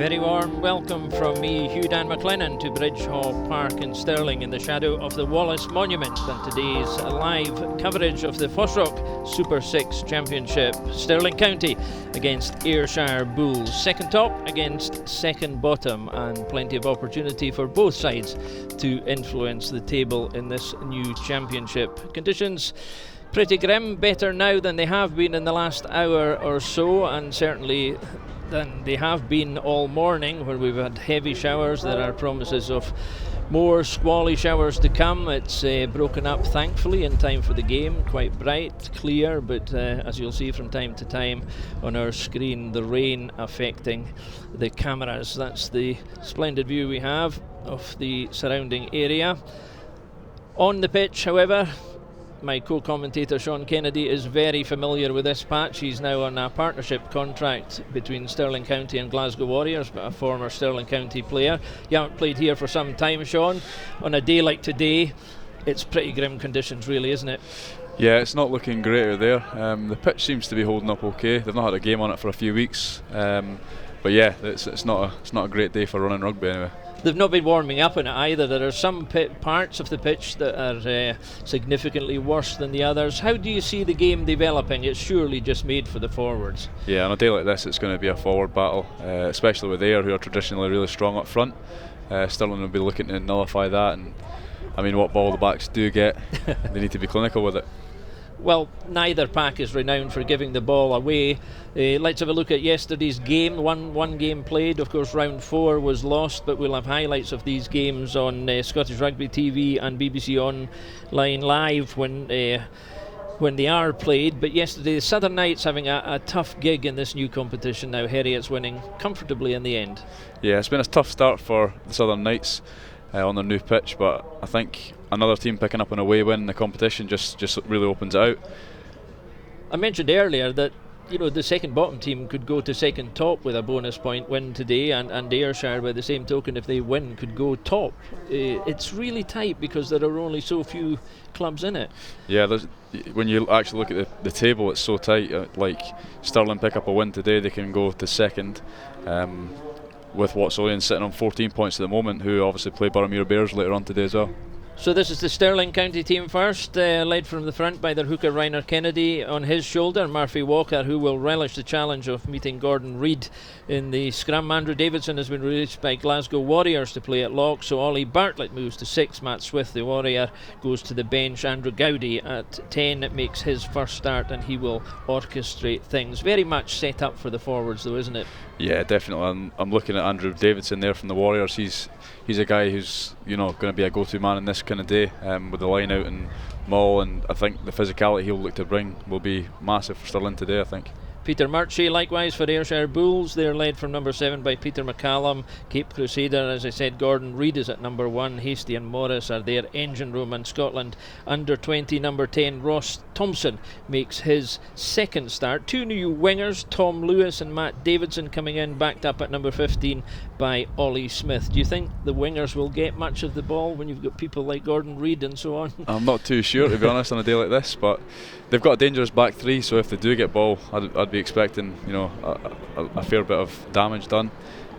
Very warm welcome from me, Hugh Dan McLennan, to Bridgehaugh Park in Stirling in the shadow of the Wallace Monument and today's live coverage of the FOSROC Super 6 Championship. Stirling County against Ayrshire Bulls. Second top against second bottom, and plenty of opportunity for both sides to influence the table in this new championship. Conditions pretty grim, better now than they have been in the last hour or so, and certainly than they have been all morning, where we've had heavy showers. There are promises of more squally showers to come. It's broken up thankfully in time for the game, quite bright, clear, but as you'll see from time to time on our screen, the rain affecting the cameras. That's the splendid view we have of the surrounding area. On the pitch, however, my co-commentator Sean Kennedy is very familiar with this patch. He's now on a partnership contract between Stirling County and Glasgow Warriors, but a former Stirling County player. You haven't played here for some time, Sean. On a day like today, it's pretty grim conditions really, isn't it? Yeah, it's not looking great out there. The pitch seems to be holding up okay. They've not had a game on it for a few weeks, but yeah, it's not a great day for running rugby anyway. They've not been warming up in it either. There are some parts of the pitch that are significantly worse than the others. How do you see the game developing? It's surely just made for the forwards. Yeah, on a day like this it's going to be a forward battle, especially with Ayr, who are traditionally really strong up front. Stirling will be looking to nullify that, and I mean, what ball the backs do get, they need to be clinical with it. Well, neither pack is renowned for giving the ball away. Let's have a look at yesterday's game. One game played. Of course, round 4 was lost, but we'll have highlights of these games on Scottish Rugby TV and BBC Online Live when they are played. But yesterday, the Southern Knights having a tough gig in this new competition now. Heriots winning comfortably in the end. Yeah, it's been a tough start for the Southern Knights on their new pitch, but I think another team picking up an away win in the competition just really opens it out. I mentioned earlier that the second bottom team could go to second top with a bonus point win today, and Ayrshire, by the same token, if they win, could go top. It's really tight because there are only so few clubs in it. Yeah, when you actually look at the table, it's so tight. Like Stirling pick up a win today, they can go to second. With Wattsonian sitting on 14 points at the moment, who obviously play Boroughmuir Bears later on today as well. So this is the Stirling County team first, led from the front by their hooker Rainer Kennedy. On his shoulder, Murphy Walker, who will relish the challenge of meeting Gordon Reid in the scrum. Andrew Davidson has been released by Glasgow Warriors to play at lock, so Ollie Bartlett moves to 6. Matt Swith, the Warrior, goes to the bench. Andrew Gowdy at 10 makes his first start, and he will orchestrate things. Very much set up for the forwards though, isn't it? Yeah, definitely. I'm looking at Andrew Davidson there from the Warriors. He's a guy who's going to be a go-to man in this kind of day, with the line out and maul, and I think the physicality he'll look to bring will be massive for Stirling today, I think. Peter Murchie likewise for Ayrshire Bulls. They're led from number 7 by Peter McCallum. Cape Crusader, as I said, Gordon Reid is at number 1. Hasty and Morris are there. Engine Room and Scotland under 20, number 10 Ross Thompson makes his second start. 2 new wingers, Tom Lewis and Matt Davidson, coming in, backed up at number 15 by Ollie Smith. Do you think the wingers will get much of the ball when you've got people like Gordon Reid and so on? I'm not too sure, to be honest, on a day like this, but they've got a dangerous back 3, so if they do get ball, I'd be expecting a fair bit of damage done.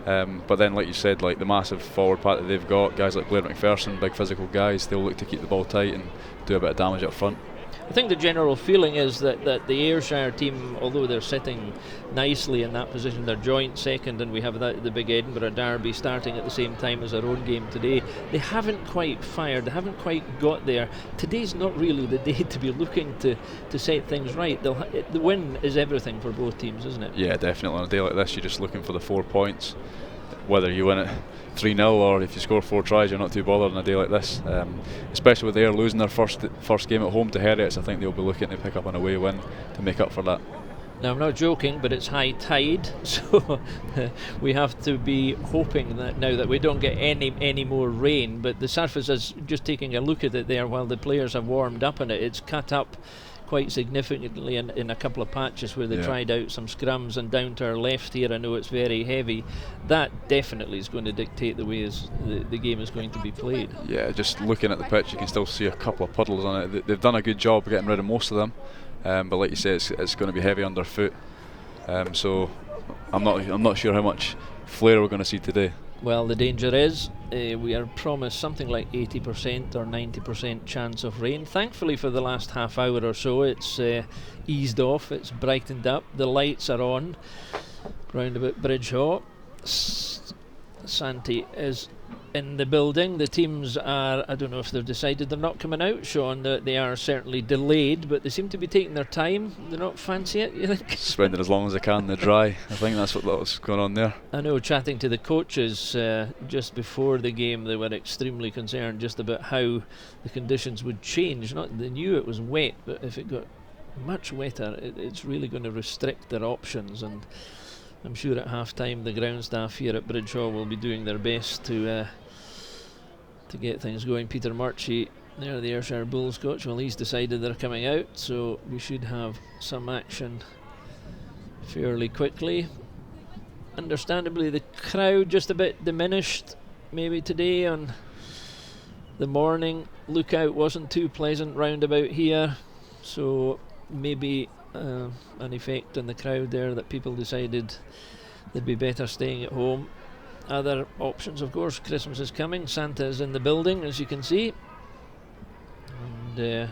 But then, like you said, like the massive forward pack that they've got, guys like Blair McPherson, big physical guys, they'll look to keep the ball tight and do a bit of damage up front. I think the general feeling is that the Ayrshire team, although they're sitting nicely in that position, they're joint second, and we have the big Edinburgh derby starting at the same time as our own game today. They haven't quite fired, they haven't quite got there. Today's not really the day to be looking to set things right. The win is everything for both teams, isn't it? Yeah, definitely. On a day like this, you're just looking for the 4 points. Whether you win it 3-0 or if you score 4 tries, you're not too bothered on a day like this. Especially with Ayr losing their first game at home to Heriots, I think they'll be looking to pick up an away win to make up for that. Now, I'm not joking, but it's high tide, so we have to be hoping that now that we don't get any more rain. But the surface is, just taking a look at it there while the players have warmed up in it, it's cut up quite significantly in a couple of patches where they tried out some scrums, and down to our left here I know it's very heavy. That definitely is going to dictate the way the game is going to be played. Yeah, just looking at the pitch you can still see a couple of puddles on it. They've done a good job getting rid of most of them, but like you say, it's going to be heavy underfoot. So I'm not sure how much flair we're going to see today? Well, the danger is we are promised something like 80% or 90% chance of rain. Thankfully for the last half hour or so it's eased off, it's brightened up, the lights are on round about Bridgehaugh. Santi is in the building. The teams are, I don't know if they've decided they're not coming out, Sean. They are certainly delayed, but they seem to be taking their time. They're not fancy it, you think? Spending as long as they can in the dry. I think that's what's going on there. I know, chatting to the coaches just before the game, they were extremely concerned just about how the conditions would change. They knew it was wet, but if it got much wetter, it's really going to restrict their options. And I'm sure at half time the ground staff here at Bridgehaugh will be doing their best to get things going. Peter Murchie, there, the Ayrshire Bulls coach, well, he's decided they're coming out, so we should have some action fairly quickly. Understandably, the crowd just a bit diminished maybe today. On the morning lookout wasn't too pleasant round about here, so maybe an effect on the crowd there that people decided they'd be better staying at home. Other options, of course, Christmas is coming, Santa is in the building, as you can see, and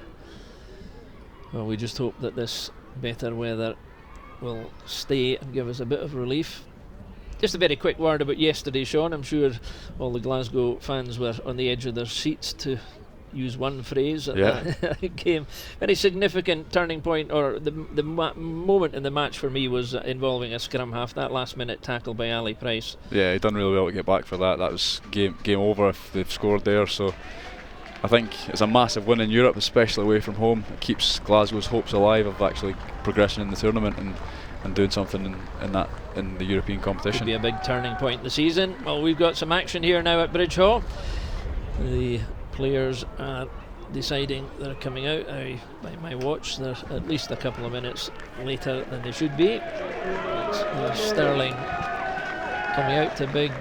well, we just hope that this better weather will stay and give us a bit of relief. Just a very quick word about yesterday, Sean. I'm sure all the Glasgow fans were on the edge of their seats, to use one phrase, at that game. Very significant turning point, or the moment in the match for me was involving a scrum half. That last minute tackle by Ali Price. Yeah, he done really well to get back for that. That was game over if they've scored there. So I think it's a massive win in Europe, especially away from home. It keeps Glasgow's hopes alive of actually progressing in the tournament and doing something in the European competition. Could be a big turning point in the season. Well, we've got some action here now at Bridgehaugh. The players are deciding they're coming out. By my watch, they're at least a couple of minutes later than they should be. It's Stirling coming out to a big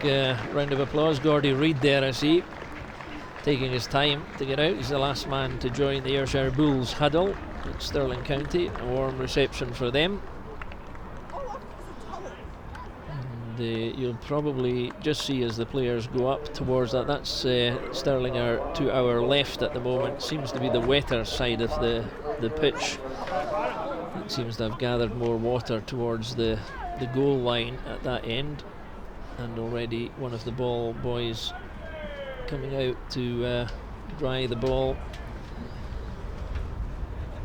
round of applause. Gordy Reid there, I see, taking his time to get out. He's the last man to join the Ayrshire Bulls huddle at Stirling County. A warm reception for them. You'll probably just see as the players go up towards that. That's Stirling to our left at the moment. Seems to be the wetter side of the pitch. It seems to have gathered more water towards the goal line at that end, and already one of the ball boys coming out to dry the ball.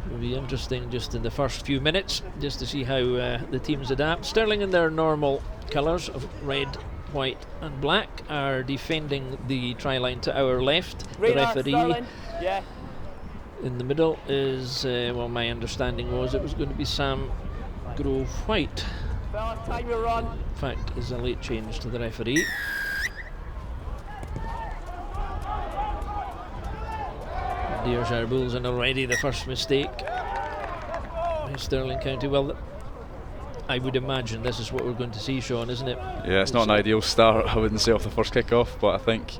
It'll be interesting just in the first few minutes just to see how the teams adapt. Stirling in their normal colours of red, white and black are defending the try line to our left. The referee in the middle is, well, my understanding was it was going to be Sam Grove White. In fact, is a late change to the referee. The Ayrshire Bulls, and already the first mistake by Stirling County. Well, I would imagine this is what we're going to see, Sean, isn't it? Yeah, it's not an ideal start, I wouldn't say, off the first kick-off, but I think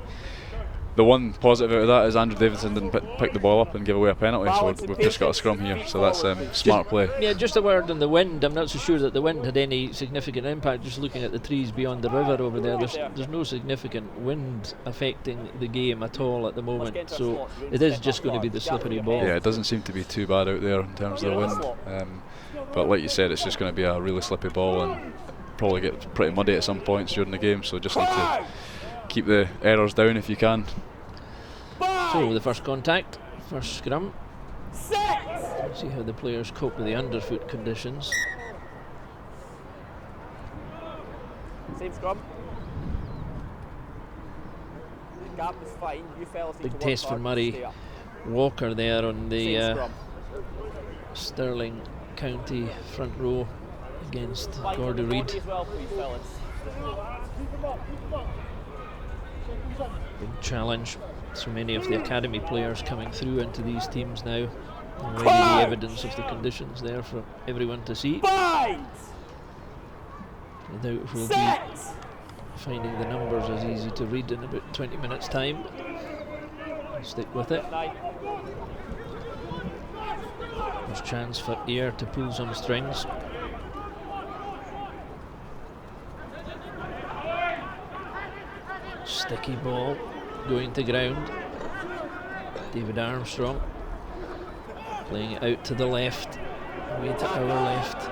the one positive out of that is Andrew Davidson didn't pick the ball up and give away a penalty, so we've just got a scrum here, so that's smart play. Yeah, just a word on the wind. I'm not so sure that the wind had any significant impact. Just looking at the trees beyond the river over there, there's no significant wind affecting the game at all at the moment, so it is just going to be the slippery ball. Yeah, it doesn't seem to be too bad out there in terms of the wind, but like you said, it's just going to be a really slippy ball and probably get pretty muddy at some points during the game, so just need to keep the errors down if you can. So the first contact, first scrum. Let's see how the players cope with the underfoot conditions. Same scrum. The gap is fine. You fellas need big to test work for hard Murray to stay up. Walker there on the Stirling County front row against Gordy Reid. Big challenge. So many of the academy players coming through into these teams now. Already the evidence of the conditions there for everyone to see. I doubt we'll be finding the numbers as easy to read in about 20 minutes time. I'll stick with it. There's chance for Ayr to pull some strings. Sticky ball going to ground. David Armstrong playing it out to the left, away to our left.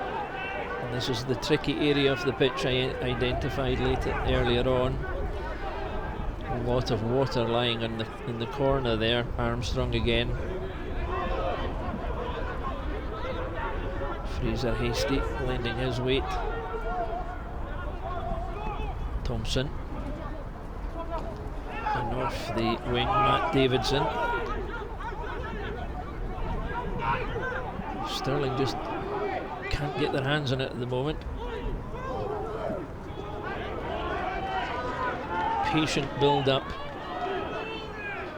And this is the tricky area of the pitch I identified earlier on. A lot of water lying in the corner there. Armstrong again. Fraser Hasty lending his weight. Thompson. And off the wing, Matt Davidson. Stirling just can't get their hands on it at the moment. Patient build up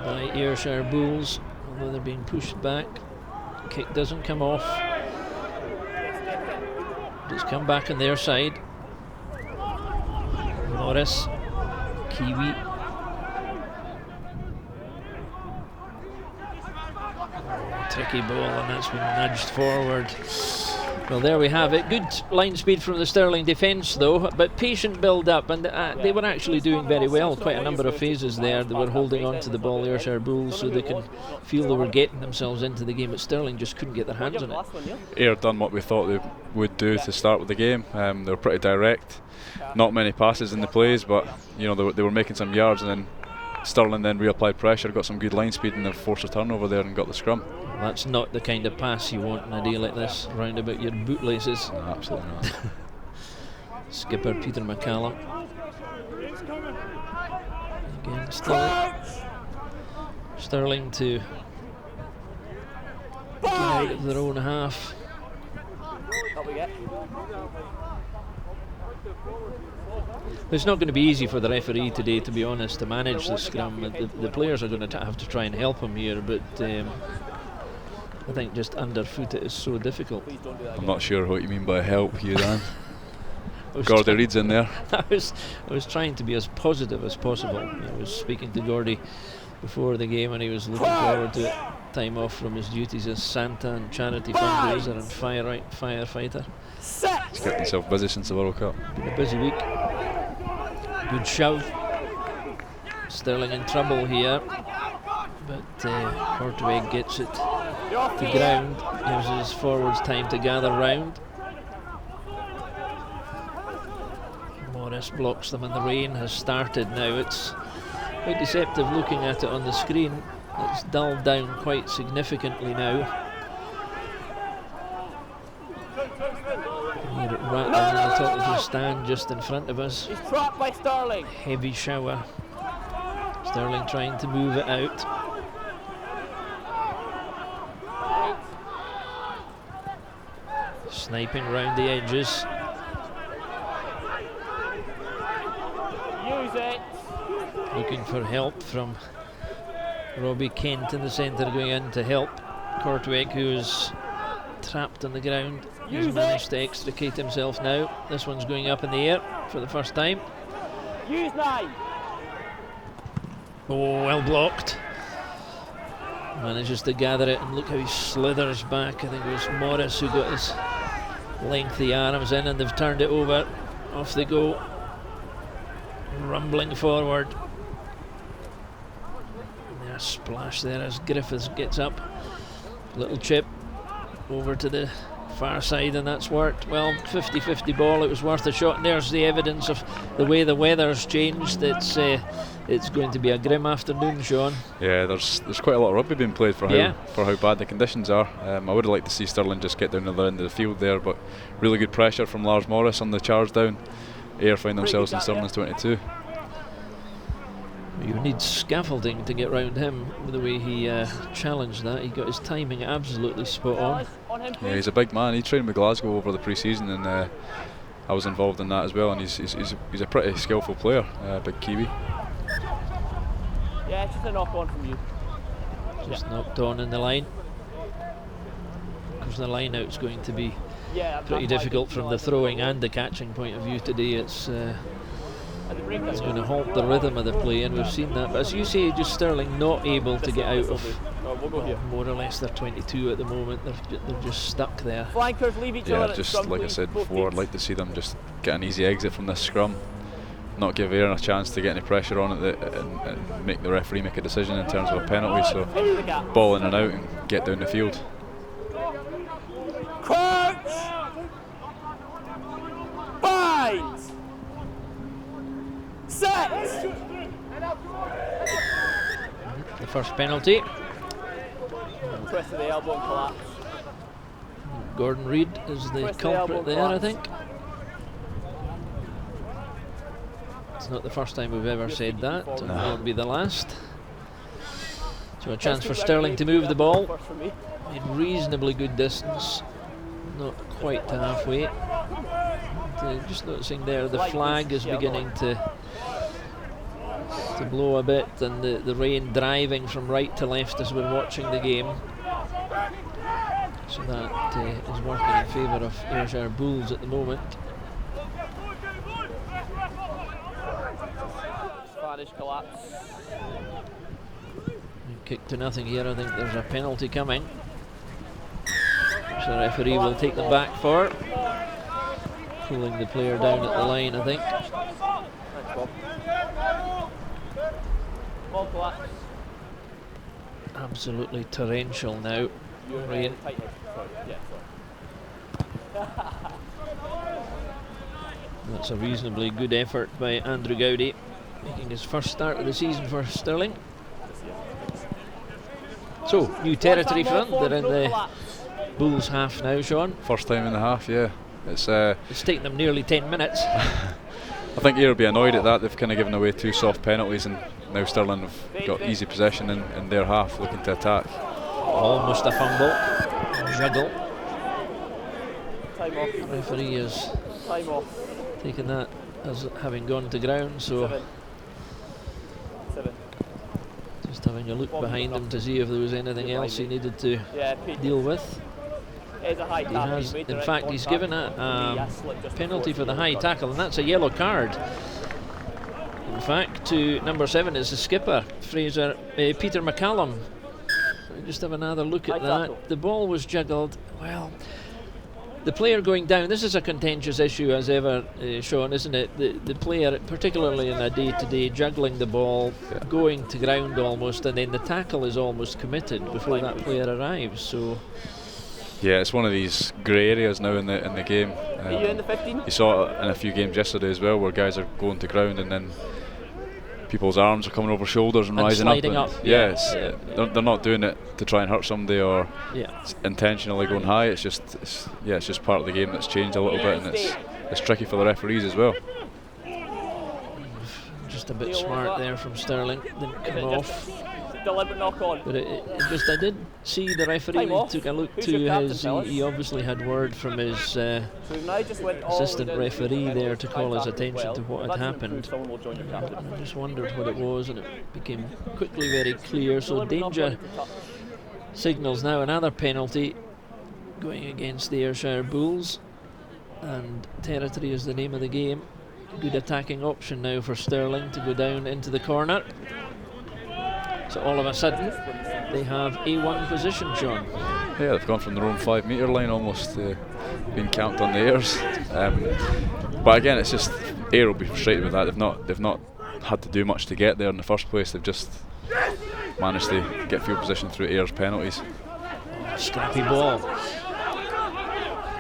by Ayrshire Bulls, although they're being pushed back. Kick doesn't come off. It's come back on their side. Morris, Kiwi. Tricky ball, and that's been nudged forward. Well, there we have it. Good line speed from the Stirling defence, though, but patient build up, and they were actually doing very well. Quite a number of phases there. They were holding on to the ball, the Ayrshire Bulls, so they can feel they were getting themselves into the game, but Stirling just couldn't get their hands on it. Ayr done what we thought they would do to start with the game. They were pretty direct. Not many passes in the plays, but you know they were making some yards, and then Stirling then reapplied pressure, got some good line speed, and they forced a turnover there and got the scrum. That's not the kind of pass you want in a day like this, round about your bootlaces. No, absolutely not. Skipper Peter McCallum. Again, Stirling to get out of their own half. It's not going to be easy for the referee today, to be honest, to manage the scrum. The players are going to have to try and help him here, but I think just underfoot it is so difficult. I'm not sure what you mean by help, Hugh Dan. Gordy Reid's in there. I was trying to be as positive as possible. I was speaking to Gordy before the game, and he was looking forward to it. Time off from his duties as Santa and charity fundraiser and firefighter. He's kept himself busy since the World Cup. Been a busy week. Good shove. Stirling in trouble here, but Korteweg gets it to ground, gives his forwards time to gather round. Morris blocks them, and the rain has started now. It's quite deceptive looking at it on the screen. It's dulled down quite significantly now. Hear it rattling on the top of the stand just in front of us. He's trapped by Stirling. Heavy shower. Stirling trying to move it out. Sniping round the edges. Use it. Looking for help from Robbie Kent in the centre, going in to help Korteweg, who is trapped on the ground. He's managed to extricate himself now. This one's going up in the air for the first time. Use 9. Oh, well blocked. Manages to gather it, and look how he slithers back. I think it was Morris who got his lengthy arms in, and they've turned it over. Off they go. Rumbling forward. And a splash there as Griffiths gets up. Little chip over to the far side, and that's worked. Well, 50-50 ball, it was worth a shot, and there's the evidence of the way the weather's changed. It's going to be a grim afternoon, Sean. Yeah, there's quite a lot of rugby being played for how bad the conditions are. I would have liked to see Stirling just get down to the other end of the field there, but really good pressure from Lars Morris on the charge down. Ayr find themselves in Stirling's 22. You need scaffolding to get round him, the way he challenged that. He got his timing absolutely spot on. Yeah, he's a big man. He trained with Glasgow over the pre-season, and I was involved in that as well, and he's a pretty skillful player, big Kiwi. Yeah, it's just a knock on from you. Just knocked on in the line. Because the line out's going to be pretty difficult from the throwing and the catching point of view today. It's going to halt the rhythm of the play, and we've seen that. But as you say, just Stirling not able to get out of more or less their 22 at the moment. They're just stuck there. Flankers leave each other. Yeah, just like I said before, I'd like to see them just get an easy exit from this scrum. not give Aaron a chance to get any pressure on it and make the referee make a decision in terms of a penalty. So ball in and out and get down the field. Crouch! Bind! Set! The first penalty. Twist of the elbow and collapse. Gordon Reid is the Twist the culprit elbow, there, I collapse. think. It's not the first time we've ever said that, and it won't be the last. So a chance for Stirling to move the ball. First for me. In reasonably good distance, not quite to halfway. Just noticing there the flag is beginning to blow a bit, and the rain driving from right to left as we're watching the game. So that is working in favour of Ayrshire Bulls at the moment. Spanish collapse. Kick to nothing here. I think there's a penalty coming, which the referee will take them back for. Pulling the player down at the line, I think. Ball collapse. Absolutely torrential now. Rain. That's a reasonably good effort by Andrew Gowdy, making his first start of the season for Stirling. So, new territory for them. They're in the Bulls half now, Sean. First time in the half, yeah. It's taken them nearly 10 minutes. I think Ayr will be annoyed at that. They've kind of given away 2 soft penalties, and now Stirling have got easy possession in their half, looking to attack. Almost a fumble. Juggle. Time off. The referee is Time off. taking that as having gone to ground, so 7. just having a look behind him to see if there was anything else he needed to deal with. Is a high He tackle. has, He's made in the fact, right he's contact. given a He has slipped just penalty before for the the high yellow tackle, and that's a yellow card. In fact, to number 7 is the skipper, Peter McCallum. Just have another look at that. The ball was juggled. Well, the player going down, this is a contentious issue as ever, Sean, isn't it? The player, particularly in a day-to-day, juggling the ball, going to ground almost, and then the tackle is almost committed before that player arrives. So Yeah, it's one of these grey areas now in the game. Are you in the 15? You saw it in a few games yesterday as well, where guys are going to ground and then people's arms are coming over shoulders and rising sliding up. They're not doing it to try and hurt somebody or intentionally going high. It's just part of the game that's changed a little bit, and it's tricky for the referees as well. Just a bit smart there from Stirling. Didn't come off. Deliberate knock on. But I did see the referee took a look to his. He obviously had word from his assistant referee there to call his attention to what had happened. I just wondered what it was, and it became quickly very clear. So danger signals now another penalty going against the Ayrshire Bulls, and territory is the name of the game. Good attacking option now for Stirling to go down into the corner. So all of a sudden, they have A1 position, John. Yeah, they've gone from their own 5 metre line almost to being camped on the Ayrs. But again, it's just Ayr will be frustrated with that. They've not had to do much to get there in the first place. They've just managed to get field position through Ayrs penalties. Scrappy ball.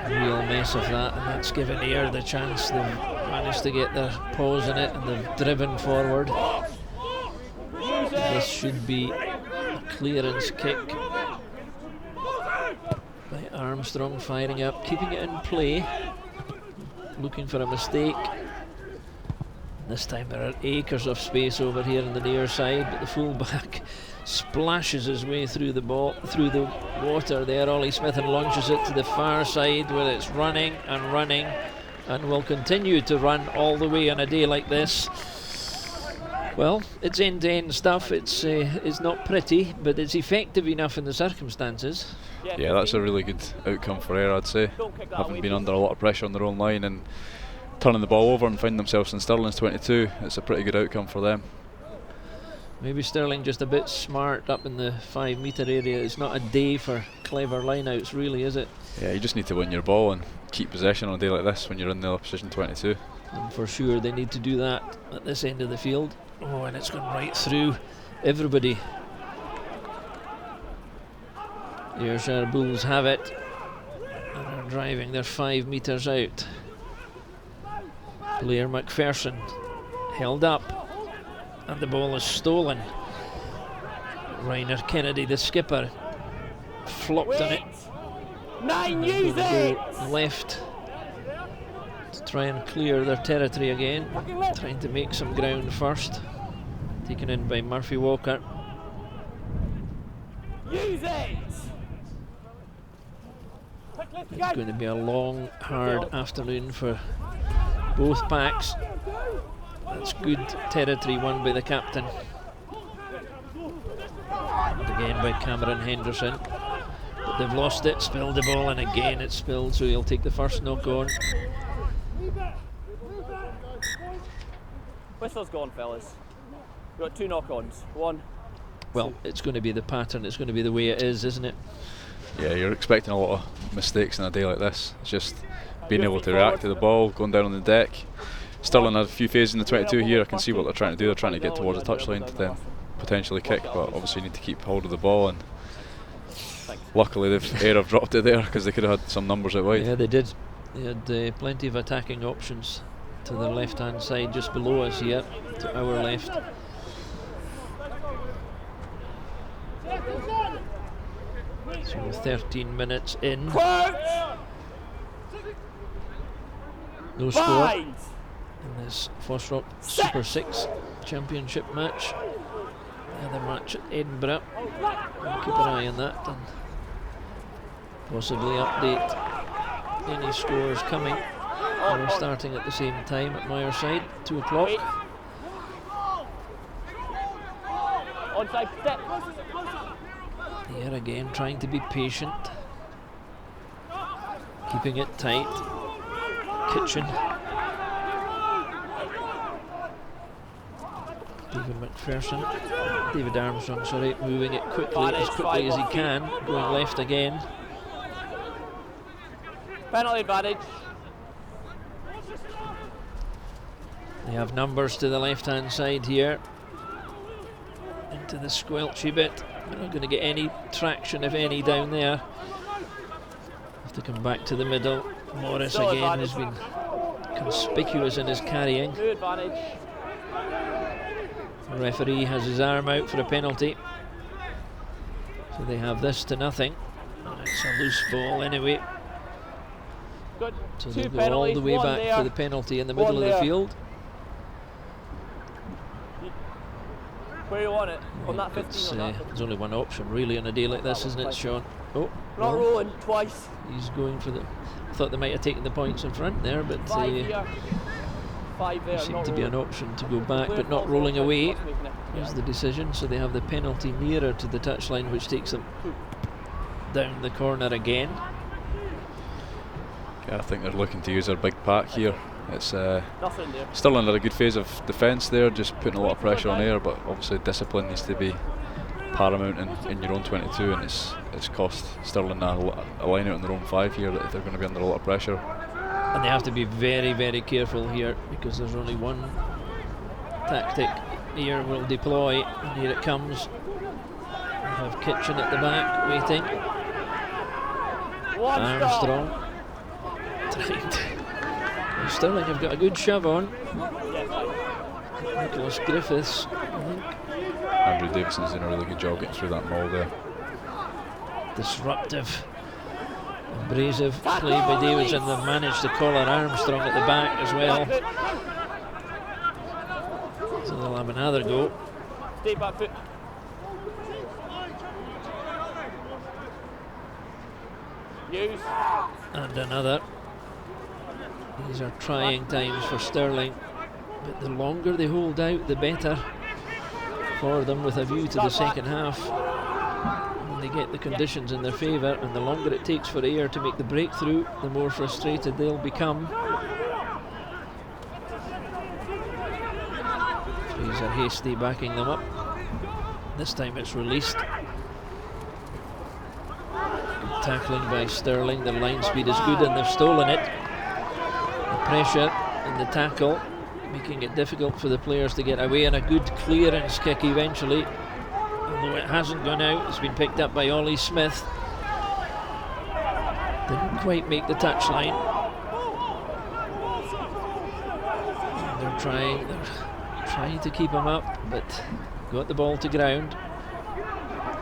Real mess of that, and that's given Ayr the chance. They've managed to get their paws in it, and they've driven forward. This should be a clearance kick by Armstrong, firing up, keeping it in play, looking for a mistake. This time there are acres of space over here on the near side, but the fullback splashes his way through the water there. Ollie Smith, and launches it to the far side, where it's running and will continue to run all the way on a day like this. Well, it's end-to-end stuff. It's not pretty, but it's effective enough in the circumstances. Yeah, that's a really good outcome for Ayr, I'd say. Having been under a lot of pressure on their own line and turning the ball over and finding themselves in Stirling's 22, it's a pretty good outcome for them. Maybe Stirling just a bit smart up in the 5 metre area. It's not a day for clever lineouts, really, is it? Yeah, you just need to win your ball and keep possession on a day like this when you're in the opposition 22. And for sure they need to do that at this end of the field. Oh, and it's gone right through everybody. The Ayrshire Bulls have it and are driving. They're 5 metres out. Blair McPherson held up and the ball is stolen. Rainer Kennedy, the skipper, flopped on it. 9, use it! Left to try and clear their territory again, trying to make some ground first. Taken in by Murphy Walker. Use it! It's going to be a long, hard afternoon for both packs. That's good territory won by the captain. And again by Cameron Henderson. But they've lost it, spilled the ball, and again it's spilled, so he'll take the first knock on. Whistle's gone, fellas. We've got 2 knock-ons. 1. Well, it's going to be the pattern, it's going to be the way it is, isn't it? Yeah, you're expecting a lot of mistakes in a day like this. It's just being able to react to the ball, going down on the deck. Stirling had a few phases in the 22 here. I can see what they're trying to do. They're trying to get towards the touchline to then potentially kick, but obviously you need to keep hold of the ball, and luckily Ayr have dropped it there because they could have had some numbers out wide. Yeah, they did. They had plenty of attacking options to the left hand side just below us here, to our left. So 13 minutes in. No score in this FOSROC Super 6 championship match. The other match at Edinburgh. We'll keep an eye on that and possibly update any scores coming. We're starting at the same time at Myerside, 2 o'clock. Onside step. Here again, trying to be patient, keeping it tight. Kitchen. David Armstrong, sorry, moving it quickly as he can, going left again. Penalty advantage. They have numbers to the left hand side here. Into the squelchy bit. They're not going to get any traction, if any, down there. Have to come back to the middle. Morris again has been conspicuous in his carrying. The referee has his arm out for a penalty. So they have this to nothing. And it's a loose ball anyway. Good. So they'll go all the way back for the penalty in the middle of the field. Where you want it? On that 15 or there's only one option really on a day like this, isn't it, Sean? Oh, not rolling twice. He's going for the... I thought they might have taken the points in front there, but 5 there, seemed to be an option to go back, but not rolling away is the decision. So they have the penalty nearer to the touchline, which takes them down the corner again. Yeah, I think they're looking to use their big pack here. It's nothing there. Stirling had a good phase of defence there, just putting a lot of pressure on Ayr, but obviously discipline needs to be paramount in your own 22, and it's cost Stirling a line out in their own 5 here that they're going to be under a lot of pressure. And they have to be very, very careful here because there's only one tactic Ayr will deploy, and here it comes. We have Kitchen at the back waiting. Armstrong trying to... Stirling have got a good shove on. Nicholas Griffiths, I think. Andrew Davidson's doing a really good job getting through that maul there. Disruptive, abrasive play by Davidson. They've managed to collar Armstrong at the back as well. So they'll have another go. Stay back foot. Use. And another. These are trying times for Stirling, but the longer they hold out, the better for them, with a view to the second half. When they get the conditions in their favour, and the longer it takes for Ayr to make the breakthrough, the more frustrated they'll become. Fraser Hasty backing them up. This time it's released. Good tackling by Stirling. Their line speed is good and they've stolen it. The pressure and the tackle making it difficult for the players to get away, and a good clearance kick eventually. Although it hasn't gone out, it's been picked up by Ollie Smith. Didn't quite make the touchline. They're trying to keep him up, but got the ball to ground.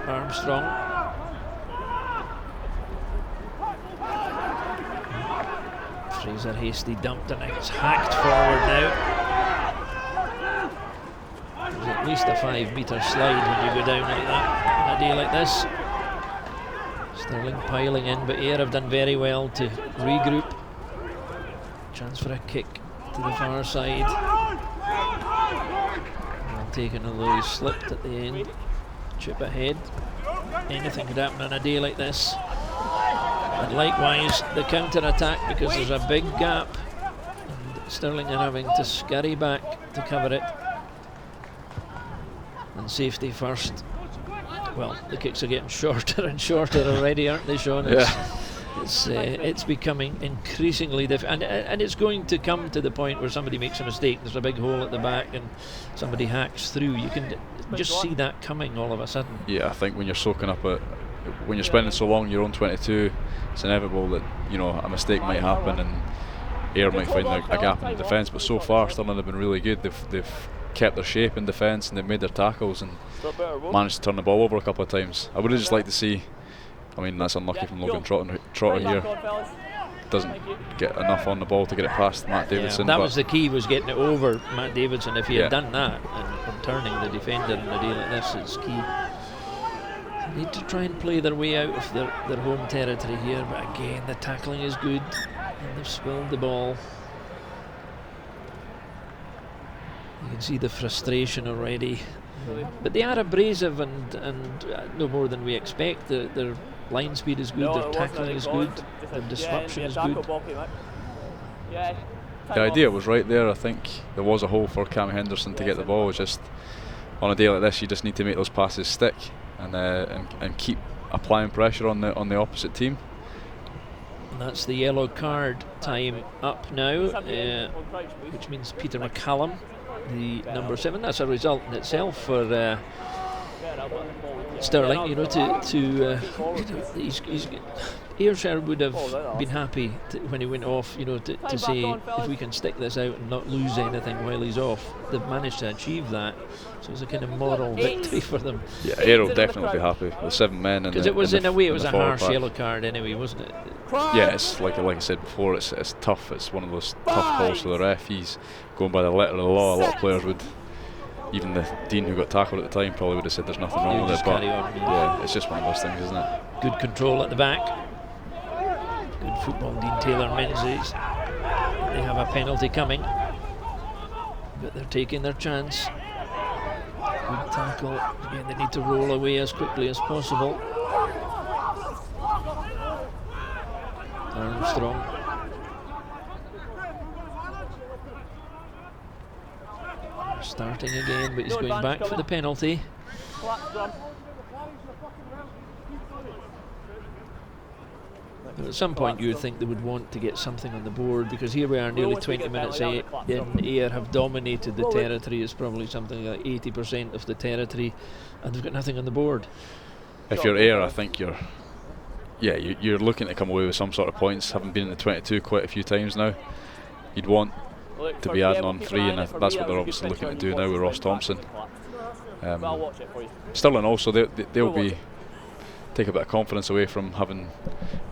Armstrong. Fraser Hasty dumped and it's hacked forward now. There's at least a 5 metre slide when you go down like that on a day like this. Stirling piling in, but Ayr have done very well to regroup. Chance for a kick to the far side. Well taken, although he slipped at the end. Chip ahead. Anything could happen on a day like this. And likewise the counter-attack, because there's a big gap and Stirling are having to scurry back to cover it. And safety first. Well, the kicks are getting shorter and shorter already, aren't they, Sean? It's becoming increasingly difficult, and it's going to come to the point where somebody makes a mistake. There's a big hole at the back and somebody hacks through. You can just see that coming all of a sudden. Yeah, I think when you're soaking up when you're spending so long in your own 22, it's inevitable that, you know, a mistake might happen and Ayr might find a gap in the defence. But so far, Stirling have been really good. They've kept their shape in defence and they've made their tackles and managed to turn the ball over a couple of times. I would have just liked to see, I mean, that's unlucky from Logan Trotter here. Doesn't get enough on the ball to get it past Matt Davidson. That was the key, was getting it over Matt Davidson. If he had done that and turning the defender in a deal like this is key. They need to try and play their way out of their home territory here, but again the tackling is good and they've spilled the ball. You can see the frustration already. But they are abrasive and no more than we expect. Their line speed is good, their tackling is good, their disruption is good. The idea was right there. I think there was a hole for Cam Henderson to get the ball. It's just on a day like this, you just need to make those passes stick and keep applying pressure on the opposite team. And that's the yellow card time up now, which means Peter McCallum, the number 7. That's a result in itself for Stirling. You know, Ayrshire would have been happy when he went off. You know, to say if we can stick this out and not lose anything while he's off. They've managed to achieve that, so it's a kind of moral victory for them. Yeah, Ayr will definitely be happy with 7 men. Because it was in a way it was a harsh yellow card anyway, wasn't it? Yeah, it's like I said before, it's tough. It's one of those tough calls for the ref. He's going by the letter of the law. A lot of players would, even the dean who got tackled at the time probably would have said there's nothing wrong with it. But yeah, it's just one of those things, isn't it? Good control at the back. Good football, Dean Taylor Menzies. They have a penalty coming, but they're taking their chance. Good tackle. Again, they need to roll away as quickly as possible. Armstrong. Starting again, but he's going back for the penalty. But at some point you would think they would want to get something on the board, because here we are nearly 20 minutes in. Ayr have dominated the territory. It's probably something like 80% of the territory, and they've got nothing on the board. If you're Ayr, I think you're looking to come away with some sort of points. Having been in the 22 quite a few times now, you'd want to be adding on 3, and that's what they're obviously looking to do now with Ross Thompson. Stirling also, they'll be take a bit of confidence away from having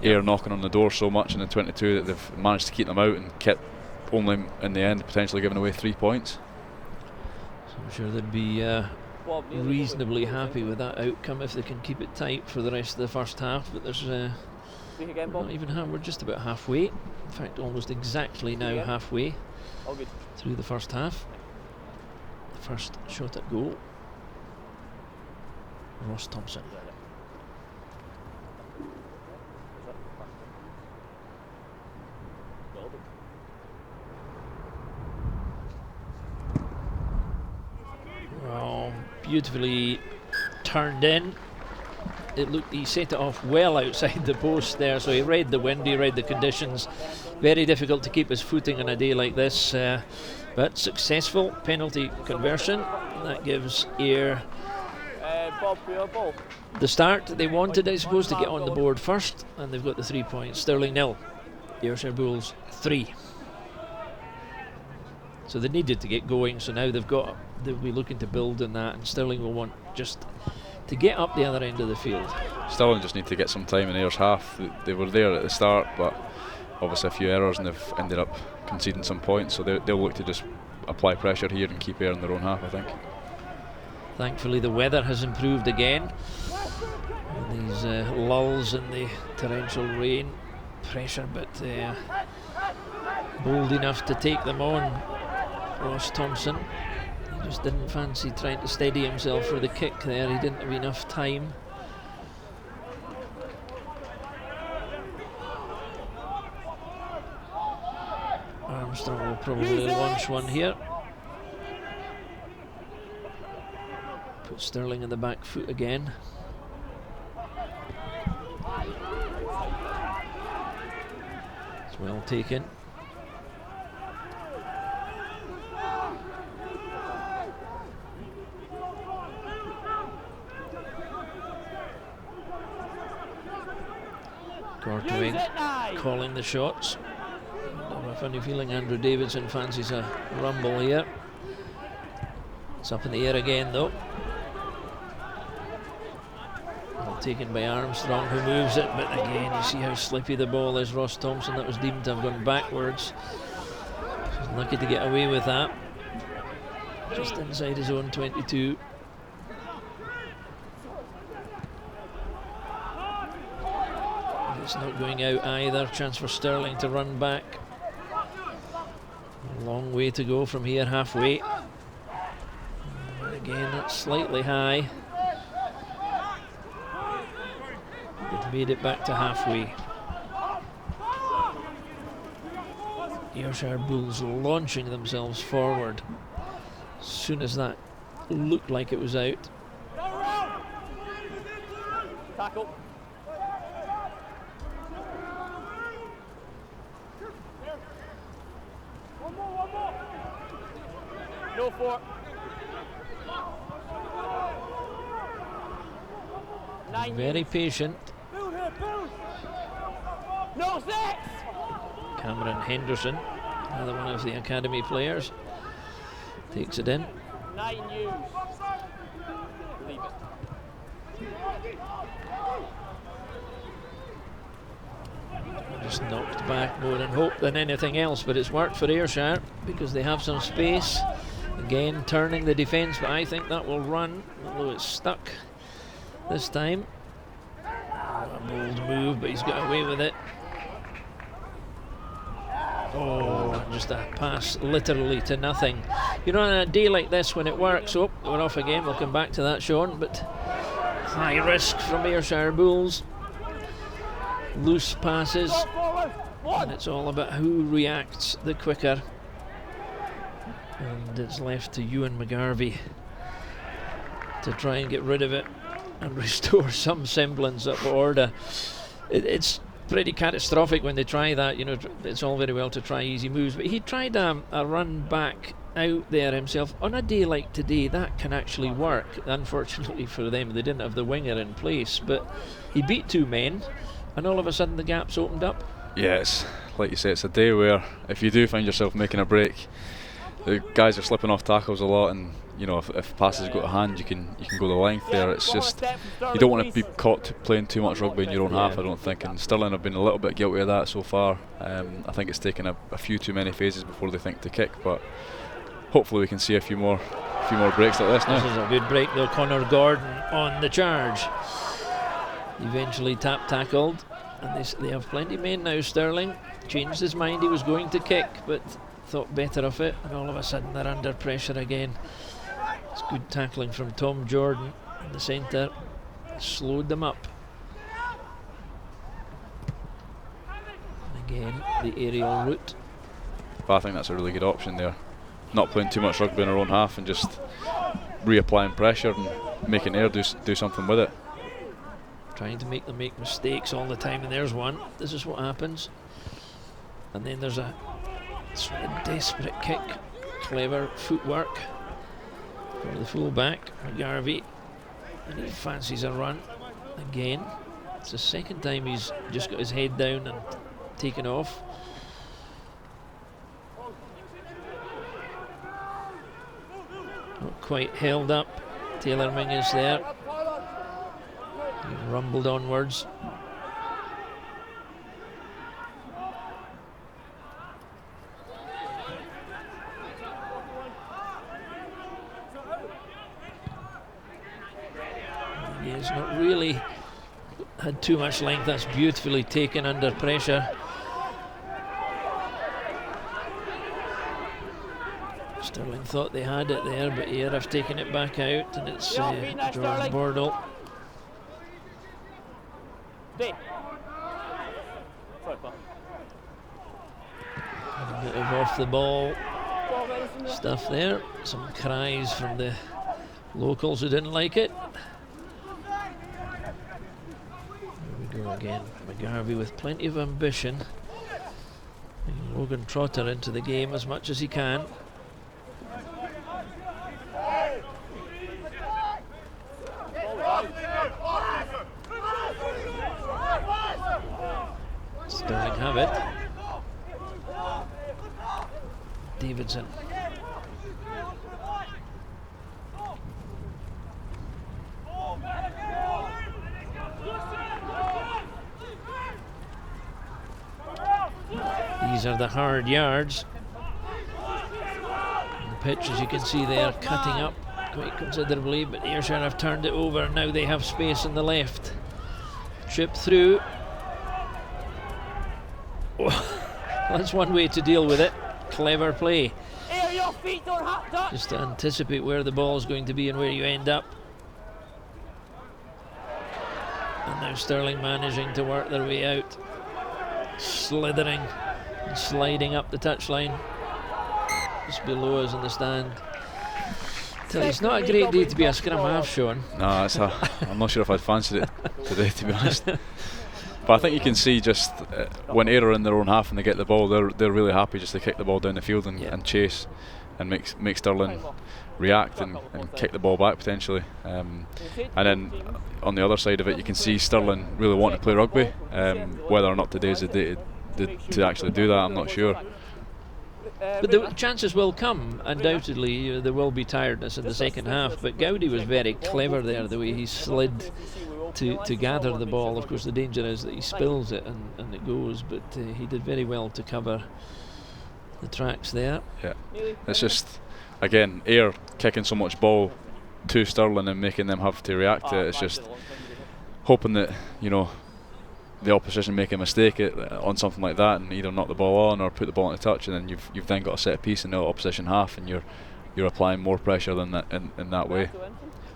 Ayr knocking on the door so much in the 22 that they've managed to keep them out and kept only in the end potentially giving away 3 points. So I'm sure they'd be reasonably happy with that outcome if they can keep it tight for the rest of the first half. But there's not even we're just about halfway. In fact, almost exactly now halfway through the first half. The first shot at goal, Ross Thompson. Oh, beautifully turned in. It looked, he set it off well outside the post there, so he read the wind, he read the conditions. Very difficult to keep his footing on a day like this, but successful penalty conversion. That gives Ayr the start they wanted, I suppose, to get on the board first, and they've got the 3 points. Stirling 0, Ayrshire Bulls 3. So they needed to get going, so now they'll be looking to build on that, and Stirling will want just to get up the other end of the field. Stirling just need to get some time in Ayer's half. They were there at the start, but obviously a few errors, and they've ended up conceding some points, so they'll look to just apply pressure here and keep Ayr in their own half, I think. Thankfully the weather has improved again. And these lulls in the torrential rain, pressure, but bold enough to take them on. Ross Thompson, he just didn't fancy trying to steady himself for the kick there. He didn't have enough time. Armstrong will probably launch one here. Put Stirling in the back foot again. It's well taken. Gortwing calling the shots. I have a funny feeling Andrew Davidson fancies a rumble here. It's up in the air again though. Well taken by Armstrong, who moves it, but again you see how slippy the ball is. Ross Thompson, that was deemed to have gone backwards. He's lucky to get away with that. Just inside his own 22. It's not going out either. Chance for Stirling to run back. A long way to go from here, halfway. And again, that's slightly high. They've made it back to halfway. Ayrshire Bulls launching themselves forward. As soon as that looked like it was out. Tackle. No four. 9 Very years. patient. No six. Cameron Henderson, another one of the academy players, takes it in. 9 years. Leave it. Just knocked back more than hope than anything else, but it's worked for Ayrshire because they have some space. Again, turning the defence, but I think that will run, although it's stuck this time. A bold move, but he's got away with it. Oh, just a pass literally to nothing. You know, on a day like this when it works, oh, we're off again, we'll come back to that, Sean, but high risk from Ayrshire Bulls. Loose passes, and it's all about who reacts the quicker. And it's left to Ewan McGarvey to try and get rid of it and restore some semblance of order. It's pretty catastrophic when they try that. You know, it's all very well to try easy moves, but he tried a run back out there himself. On a day like today, that can actually work. Unfortunately for them, they didn't have the winger in place, but he beat two men, and all of a sudden the gap's opened up. Yeah, it's like you say, it's a day where if you do find yourself making a break, the guys are slipping off tackles a lot, and you know, if passes go to hand, you can go the length there. It's just, you don't want to be caught playing too much rugby in your own half, I don't think, and Stirling have been a little bit guilty of that so far. I think it's taken a few too many phases before they think to kick, but hopefully we can see a few more breaks like this now. This is a good break though. Connor Gordon on the charge. Eventually tackled, and they have plenty of men now. Stirling changed his mind, he was going to kick, but thought better of it, and all of a sudden they're under pressure again. It's good tackling from Tom Jordan in the centre, slowed them up. And again, the aerial route. But I think that's a really good option there. Not playing too much rugby in our own half and just reapplying pressure, and making Ayr do something with it. Trying to make them make mistakes all the time, and there's one. This is what happens. And then there's a sort of desperate kick. Clever footwork for the fullback, McGarvey, and he fancies a run again. It's the second time he's just got his head down and taken off. Not quite held up. Taylor Ming is there. He rumbled onwards. He's not really had too much length. That's beautifully taken under pressure. Stirling thought they had it there, but Ayr have taken it back out, and it's Jordan Bordle. A bit of off the ball stuff there. Some cries from the locals who didn't like it. Here we go again. McGarvey with plenty of ambition. Bringing Logan Trotter into the game as much as he can. Stirling have it. Davidson. These are the hard yards. And the pitch, as you can see, they are cutting up quite considerably, but Ayrshire have turned it over. Now they have space on the left. Chip through. That's one way to deal with it. Clever play. Just to anticipate where the ball is going to be and where you end up. And now Stirling managing to work their way out. Slithering and sliding up the touchline. Just below us in the stand. It's not a great day to be a scrum half, Sean. No, I'm not sure if I'd fancied it today, to be honest. But I think you can see just when Ayr are in their own half and they get the ball, they're really happy just to kick the ball down the field and chase and make Stirling react and kick the ball back potentially. And then on the other side of it, you can see Stirling really want to play rugby. Whether or not today is the day to actually do that, I'm not sure. But the chances will come, undoubtedly. There will be tiredness in the second half, but Gowdy was very clever there, the way he slid to gather the ball. Of course, the danger is that he spills it and it goes, but he did very well to cover the tracks there. Yeah, it's just, again, Ayr kicking so much ball to Stirling and making them have to react to it. It's just hoping that, you know, the opposition make a mistake on something like that and either knock the ball on or put the ball in a touch, and then you've then got a set piece in the opposition half and you're applying more pressure than that in that way.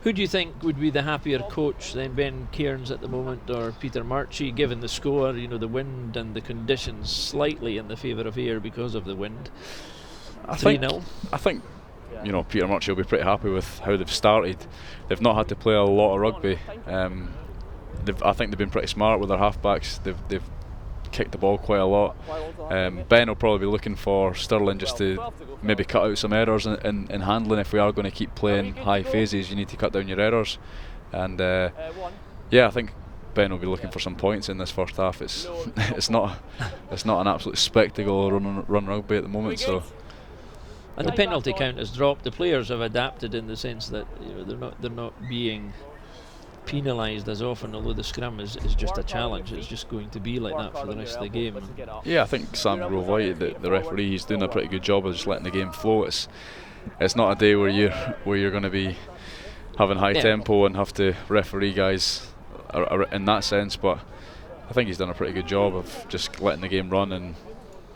Who do you think would be the happier coach then, Ben Cairns at the moment or Peter Marchie, given the score, you know, the wind and the conditions slightly in the favour of Ayr because of the wind? 3-0. I think you know, Peter Marchie will be pretty happy with how they've started. They've not had to play a lot of rugby. I think they've been pretty smart with their halfbacks. They've kicked the ball quite a lot. Ben will probably be looking for Stirling just to maybe cut out some errors in handling. If we are going to keep playing high phases, you need to cut down your errors. And yeah, I think Ben will be looking for some points in this first half. It's not an absolute spectacle run rugby at the moment. So. And the penalty count has dropped. The players have adapted in the sense that, you know, they're not being penalised as often, although the scrum is just a challenge. It's just going to be like that for the rest of the game. Yeah, I think Sam Rovite, the referee, he's doing a pretty good job of just letting the game flow. It's not a day where you're going to be having high tempo and have to referee guys in that sense, but I think he's done a pretty good job of just letting the game run and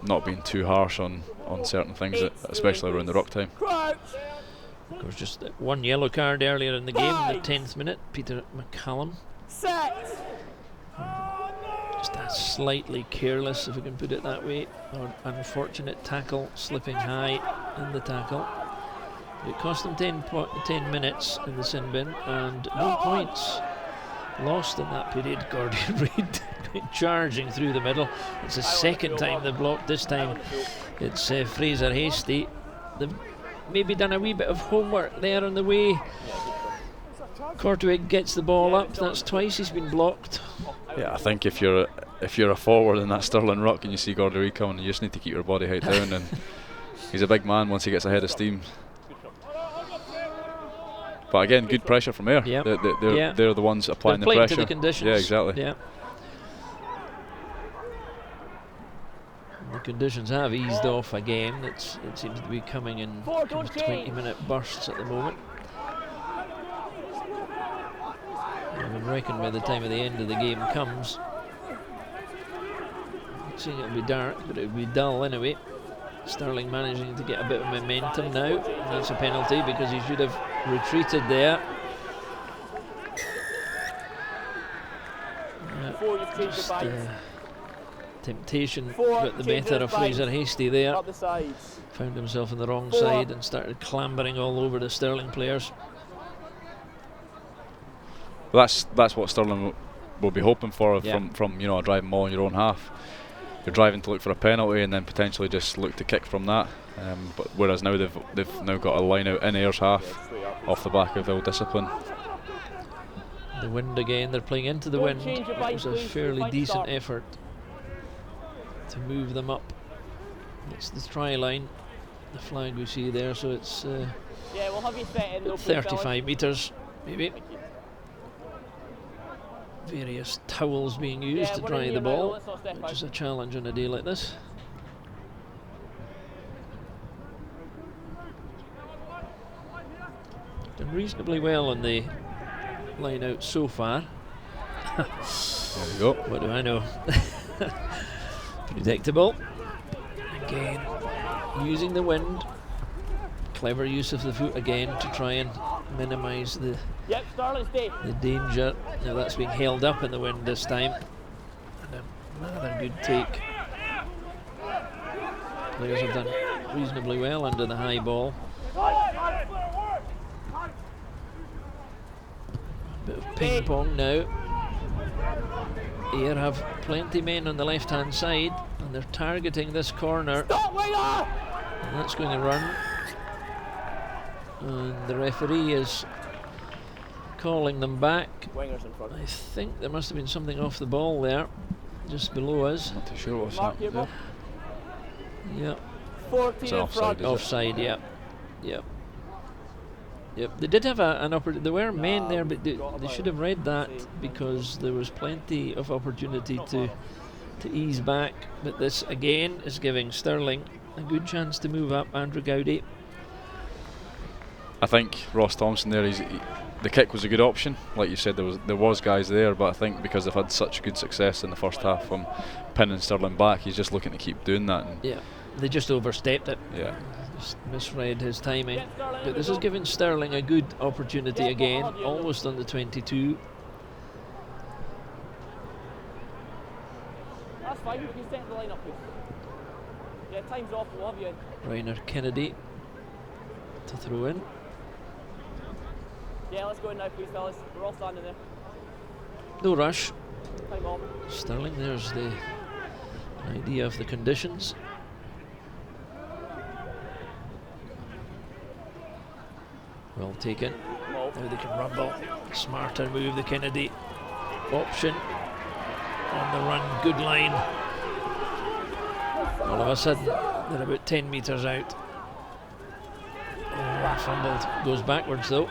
not being too harsh on certain things, especially around the ruck time. Of course, just one yellow card earlier in the game, in the 10th minute, Peter McCallum. Just a slightly careless, if we can put it that way, or unfortunate tackle, slipping high in the tackle. It cost them 10 minutes in the sin bin, and no points lost in that period. Gordy Reid charging through the middle. It's the second time they've blocked. This time it's Fraser Hasty. They've maybe done a wee bit of homework there on the way. Korteweg gets the ball up. That's twice he's been blocked. Yeah, I think if you're a forward in that Stirling ruck and you see Gordy Reid coming, you just need to keep your body height down. And he's a big man once he gets ahead of steam. But again, good pressure from Ayr. Yep. They're the ones applying the pressure. To the conditions. Yeah, exactly. Yeah. The conditions have eased off again. It seems to be coming in kind of 20-minute bursts at the moment. I would reckon by the time of the end of the game comes, I'm seeing it'll be dark, but it'll be dull anyway. Stirling managing to get a bit of momentum now, and that's a penalty because he should have retreated there. Just, temptation got the better of Fraser Hasty there. Found himself on the wrong side and started clambering all over the Stirling players. Well, that's what Stirling will be hoping for from a driving ball in your own half. You're driving to look for a penalty and then potentially just look to kick from that. But whereas now they've now got a line out in Ayr's half off the back of ill discipline. The wind again. They're playing into the wind. It was a fairly decent effort to move them up. It's the try line, the flag we see there. So it's 35 metres maybe. Various towels being used to dry the ball, which is a challenge on a day like this. Done reasonably well on the line out so far. There you go. What do I know? Predictable. Again, using the wind. Clever use of the foot again to try and minimise the danger. Now that's being held up in the wind this time. And another good take. Players have done reasonably well under the high ball. Bit of ping pong now. Ayr have plenty men on the left hand side and they're targeting this corner. And that's going to run. And the referee is calling them back. I think there must have been something off the ball there, just below us. Not too sure what's happening. Yeah. It's offside. Offside. Yeah. Yep. They did have an opportunity. There were men there, but they should have read that because there was plenty of opportunity to ease back. But this again is giving Stirling a good chance to move up. Andrew Gowdy. I think Ross Thompson there, the kick was a good option. Like you said, there was guys there, but I think because they've had such good success in the first half from pinning Stirling back, he's just looking to keep doing that. Yeah, they just overstepped it. Yeah. Just misread his timing. But this is giving Stirling a good opportunity again, almost on the 22. That's fine, you can set the line up, please. Yeah, time's off, we'll have you in. Rainer Kennedy to throw in. Yeah, let's go in now, please, fellas. We're all standing there. No rush. Time on. Stirling, there's the idea of the conditions. Well taken. Now they can rumble. Smarter move, the Kennedy option. On the run, good line. All of a sudden, they're about 10 metres out. Oh, fumbled. Goes backwards though.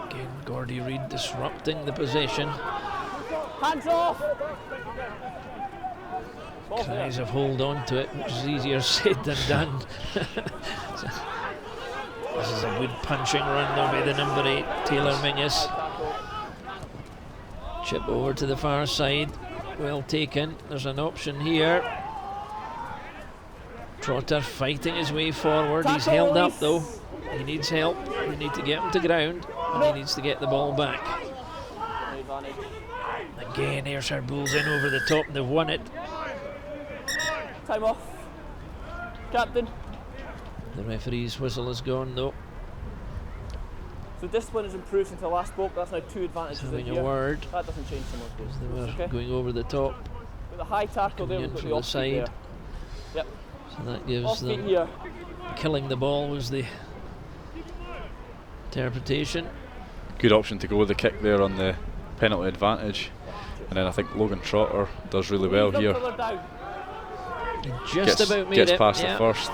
Again, Gordy Reid disrupting the possession. Hands off! Cries of hold on to it, which is easier said than done. This is a good punching run though by the number 8, Taylor Mingus. Chip over to the far side, well taken. There's an option here. Trotter fighting his way forward. He's held up though. He needs help. We need to get him to ground and he needs to get the ball back. Again, Ayrshire Bulls in over the top and they've won it. Time off. Captain. The referee's whistle is gone though. So discipline has improved since I last spoke. That's now 2 advantages Having in a here. word. That doesn't change someone's As they goals. were going over the top. With the high tackle there, Coming in we've got from the the off feet side. there. Yep. So that gives Off feet them here. killing the ball was the interpretation. Good option to go with the kick there on the penalty advantage. And then I think Logan Trotter does really well here. He just about made gets it. past the first.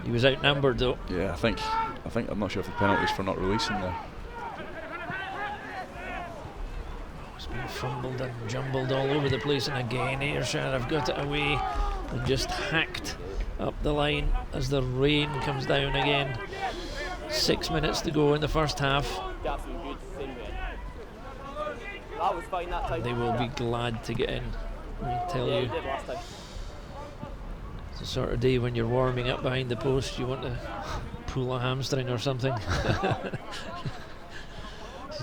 He was outnumbered though. Yeah, I think I'm not sure if the penalty's for not releasing there. It's been fumbled and jumbled all over the place, and again Ayrshire have got it away and just hacked up the line as the rain comes down again. 6 minutes to go in the first half. That was fine that time. They will be glad to get in, I tell you. Did last time. It's the sort of day when you're warming up behind the post, you want to pull a hamstring or something.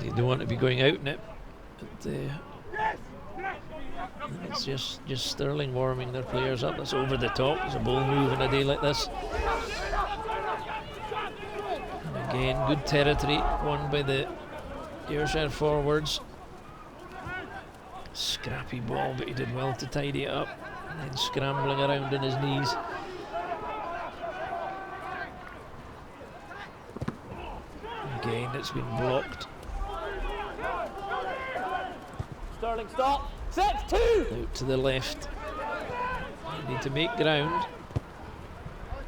You don't want to be going out in it. But, it's just Stirling warming their players up. That's over the top. It's a bold move in a day like this. And again, good territory won by the Ayrshire forwards. Scrappy ball, but he did well to tidy it up. And then scrambling around on his knees. Again, it's been blocked. Stirling, stop. 6-2. Out to the left. They need to make ground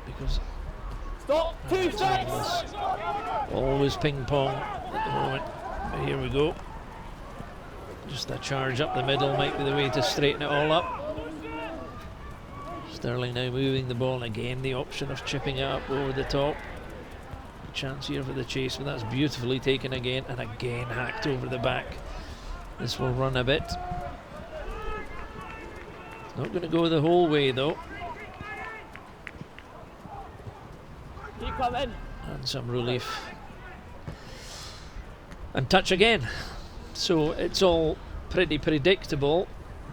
because Stop. 2-6. always ping pong at the moment. But here we go. Just a charge up the middle might be the way to straighten it all up. Stirling now moving the ball, and again the option of chipping it up over the top. A chance here for the chase, but that's beautifully taken again, and again hacked over the back. This will run a bit. It's not going to go the whole way though. Keep coming. And some relief. And touch again. So it's all pretty predictable,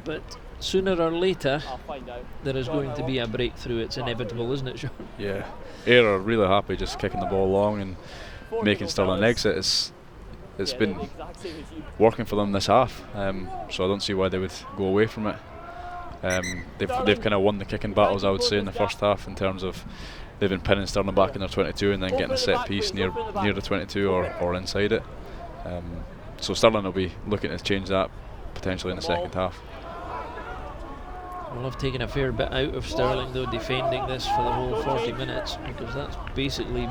but sooner or later I'll find out. there is going to be a breakthrough. It's inevitable, isn't it, Sean? Yeah, Ayr are really happy just kicking the ball long and making Stirling exit. It's been working for them this half, so I don't see why they would go away from it. They've kind of won the kicking battles, I would say, in the first half, in terms of they've been pinning Stirling back in their 22 and then getting a set piece near the 22 or inside it. So Stirling will be looking to change that potentially in the second half. Well, I've taken a fair bit out of Stirling though, defending this for the whole 40 minutes, because that's basically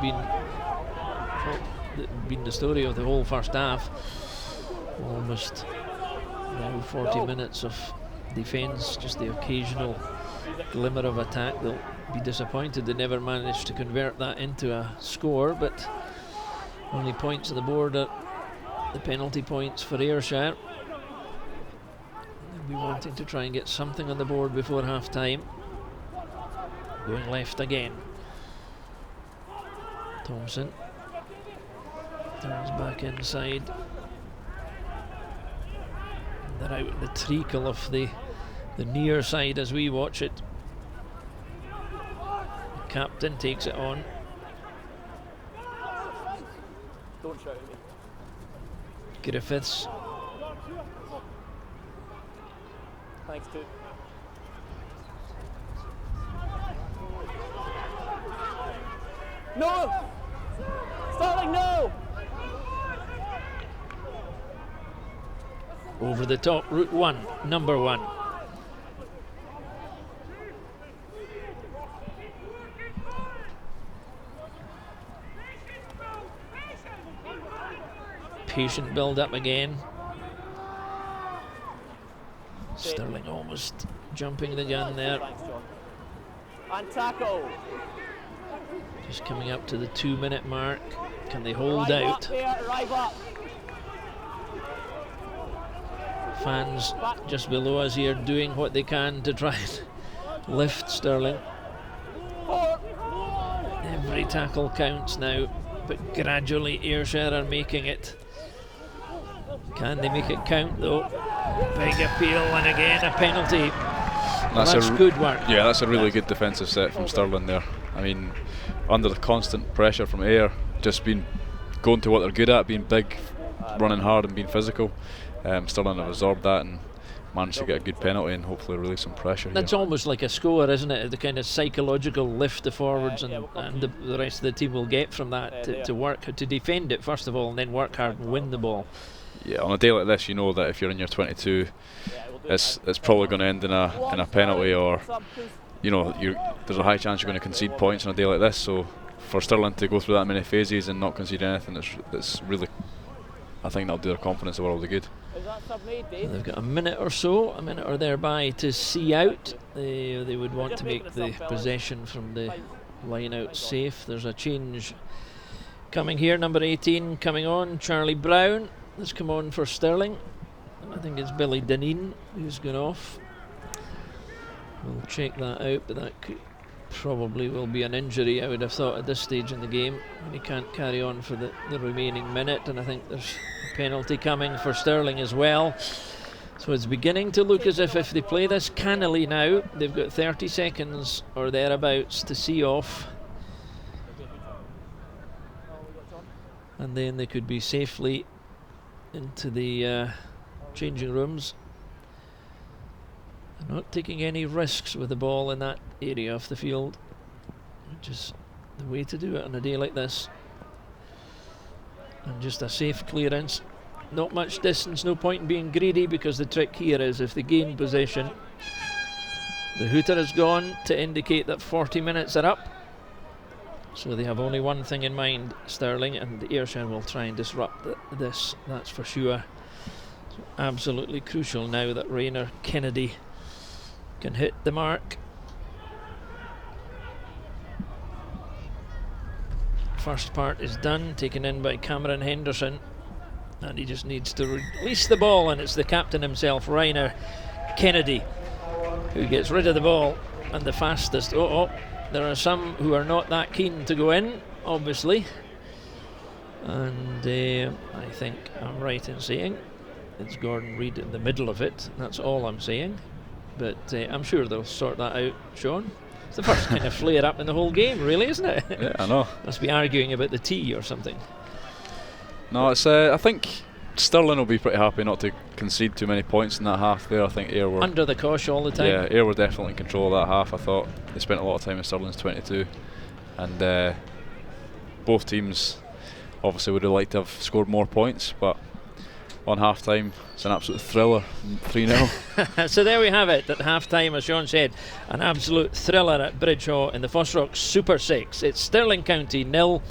been the story of the whole first half. Almost now 40 minutes of defence, just the occasional glimmer of attack. They'll be disappointed they never managed to convert that into a score, but only points on the board are the penalty points for Ayrshire. They'll be wanting to try and get something on the board before half time. Going left again. Thompson turns back inside. They're out in the treacle of the near side as we watch it. The captain takes it on. Don't shout at me. Griffiths. Thanks, too. No! Stirling, no! Over the top, route 1, number 1. Patient build up again. Stirling almost jumping the gun there. Thanks, John. And tackle. Just coming up to the 2-minute mark. Can they hold Arrive out? Up there, arrive up. Fans just below us here doing what they can to try and lift Stirling. Every tackle counts now, but gradually Ayrshire are making it Can they make it count though? Big appeal, and again a penalty. That's good work. Yeah, that's a really good defensive set from Stirling there. I mean, under the constant pressure from Ayr, just going to what they're good at, being big, running hard and being physical. Stirling have absorbed that and managed to get a good penalty and hopefully release some pressure. That's here. almost like a score, isn't it? The kind of psychological lift the forwards and the rest of the team will get from that to work, to defend it first of all and then work hard and win the ball. Yeah, on a day like this, you know that if you're in your 22, it's probably going to end in a penalty, or there's a high chance you're going to concede points on a day like this. So for Stirling to go through that many phases and not concede anything, it's really, I think that'll do their confidence a world of good. They've got a minute or thereby to see out. They would want to make the possession from the line out safe. There's a change coming here. Number 18 coming on, Charlie Brown has come on for Stirling. I think it's Billy Dineen who's gone off. We'll check that out, but that probably will be an injury, I would have thought, at this stage in the game. He can't carry on for the remaining minute, and I think there's a penalty coming for Stirling as well. So it's beginning to look as if they play this cannily now, they've got 30 seconds or thereabouts to see off, and then they could be safely into the changing rooms. They're not taking any risks with the ball in that area of the field, which is the way to do it on a day like this. And just a safe clearance, not much distance, no point in being greedy, because the trick here is if they gain possession, the hooter has gone to indicate that 40 minutes are up. So they have only one thing in mind, Stirling, and Ayrshire will try and disrupt this, that's for sure. So absolutely crucial now that Rainer Kennedy can hit the mark. First part is done, taken in by Cameron Henderson, and he just needs to release the ball, and it's the captain himself, Rainer Kennedy, who gets rid of the ball, and the fastest. There are some who are not that keen to go in, obviously, and I think I'm right in saying it's Gordon Reid in the middle of it. That's all I'm saying, but I'm sure they'll sort that out, Sean. It's the first kind of flare up in the whole game, really, isn't it? Yeah, I know. Must be arguing about the tee or something. No, it's I think Stirling will be pretty happy not to concede too many points in that half there. I think Ayr were under the cosh all the time. Yeah, Ayr were definitely in control of that half. I thought they spent a lot of time in Stirling's 22, and both teams obviously would have liked to have scored more points, but on half time it's an absolute thriller, 3-0. So there we have it, at half time, as Sean said, an absolute thriller at Bridgehaugh in the FOSROC Super 6. It's Stirling County 0,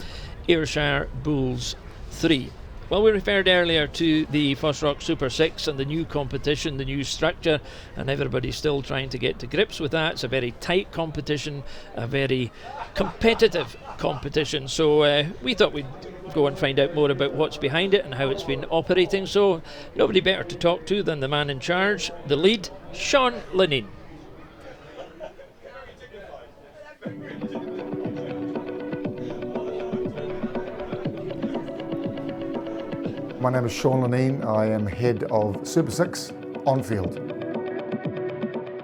Ayrshire Bulls 3. Well, we referred earlier to the FOSROC Super 6 and the new competition, the new structure, and everybody's still trying to get to grips with that. It's a very tight competition, a very competitive competition. So we thought we'd go and find out more about what's behind it and how it's been operating. So nobody better to talk to than the man in charge, the lead, Sean Lineen. My name is Sean Lineen. I am head of Super6 on field.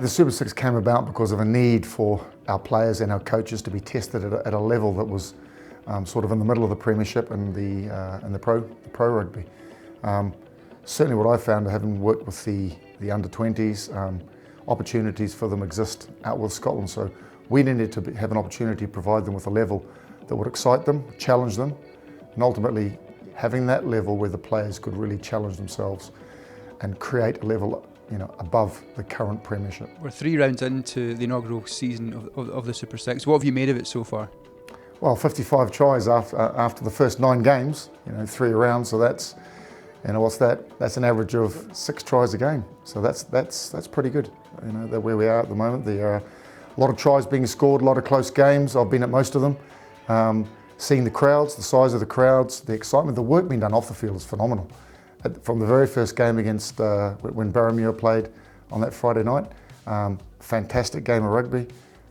The Super6 came about because of a need for our players and our coaches to be tested at a level that was sort of in the middle of the Premiership and the pro rugby. Certainly what I found, having worked with the under-20s, opportunities for them exist out with Scotland. So we needed to have an opportunity to provide them with a level that would excite them, challenge them, and ultimately having that level where the players could really challenge themselves and create a level, above the current Premiership. We're 3 rounds into the inaugural season of the Super 6. What have you made of it so far? Well, 55 tries after the first 9 games, 3 rounds. So that's, what's that? That's an average of 6 tries a game. So that's pretty good. That where we are at the moment. There are a lot of tries being scored, a lot of close games. I've been at most of them. Seeing the crowds, the size of the crowds, the excitement, the work being done off the field is phenomenal. From the very first game against when Barrowmuir played on that Friday night, fantastic game of rugby.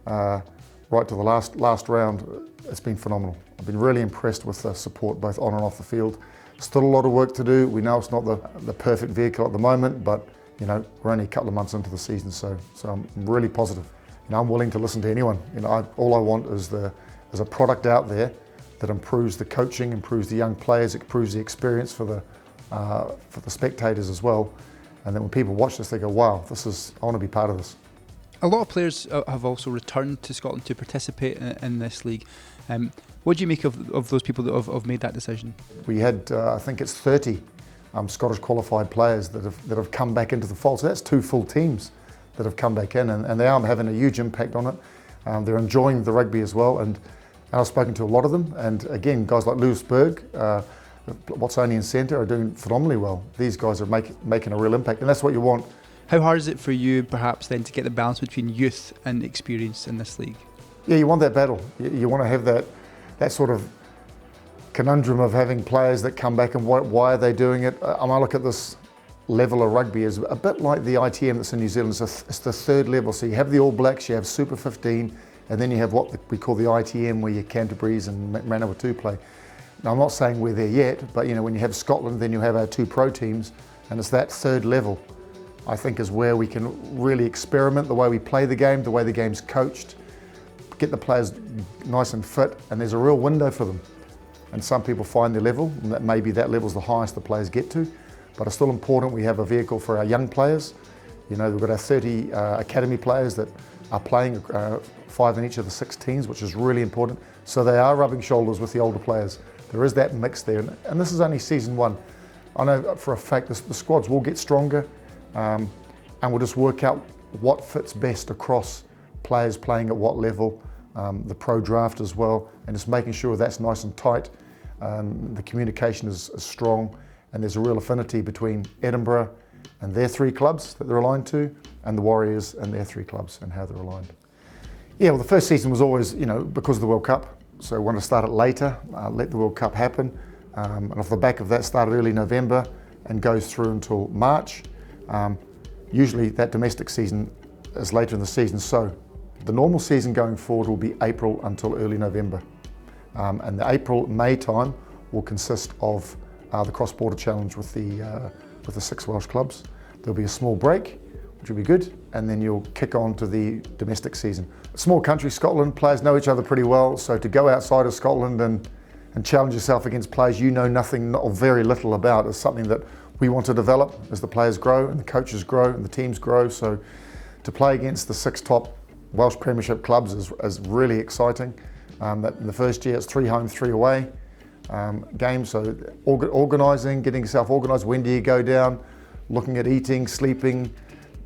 Right to the last round, it's been phenomenal. I've been really impressed with the support both on and off the field Still a lot of work to do. We know it's not the perfect vehicle at the moment, but you know, we're only a couple of months into the season, so I'm really positive. You know, I'm willing to listen to anyone. You know, all I want is a product out there that improves the coaching, improves the young players, improves the experience for the spectators as well. And then when people watch this, they go, wow, I want to be part of this. A lot of players have also returned to Scotland to participate in this league. What do you make of those people that have made that decision? We had, I think it's 30 Scottish qualified players that have come back into the fold. So that's 2 full teams that have come back in, and they are having a huge impact on it. They're enjoying the rugby as well, and I've spoken to a lot of them. And again, guys like Lewis Berg, Watsonian centre, are doing phenomenally well. These guys are making a real impact, and that's what you want. How hard is it for you, perhaps, then, to get the balance between youth and experience in this league? Yeah, you want that battle. You want to have that sort of conundrum of having players that come back and why are they doing it? I look at this level of rugby as a bit like the ITM that's in New Zealand. It's the 3rd level. So you have the All Blacks, you have Super 15, and then you have what we call the ITM, where your Canterbury's and Manawatu 2 play. Now, I'm not saying we're there yet, but you know, when you have Scotland, then you have our 2 pro teams, and it's that 3rd level, I think, is where we can really experiment the way we play the game, the way the game's coached, get the players nice and fit, and there's a real window for them. And some people find their level, and that maybe that level's the highest the players get to, but it's still important we have a vehicle for our young players. You know, we've got our 30 academy players that are playing, 5 in each of the 6 teams, which is really important. So they are rubbing shoulders with the older players. There is that mix there, and this is only season 1. I know for a fact the squads will get stronger, and we'll just work out what fits best across players playing at what level, the pro draft as well, and just making sure that's nice and tight. The communication is strong, and there's a real affinity between Edinburgh and their 3 clubs that they're aligned to, and the Warriors and their 3 clubs and how they're aligned. Yeah, well, the first season was always, you know, because of the World Cup, so I wanted to start it later, let the World Cup happen, and off the back of that started early November and goes through until March. Usually that domestic season is later in the season, so the normal season going forward will be April until early November. And the April-May time will consist of the cross-border challenge with the 6 Welsh clubs. There'll be a small break, which will be good, and then you'll kick on to the domestic season. A small country, Scotland, players know each other pretty well, so to go outside of Scotland and challenge yourself against players you know nothing or very little about is something that we want to develop as the players grow and the coaches grow and the teams grow. So to play against the 6 top Welsh Premiership clubs is really exciting. That in the first year it's 3 home, 3 away games, so organising, getting yourself organised, when do you go down, looking at eating, sleeping,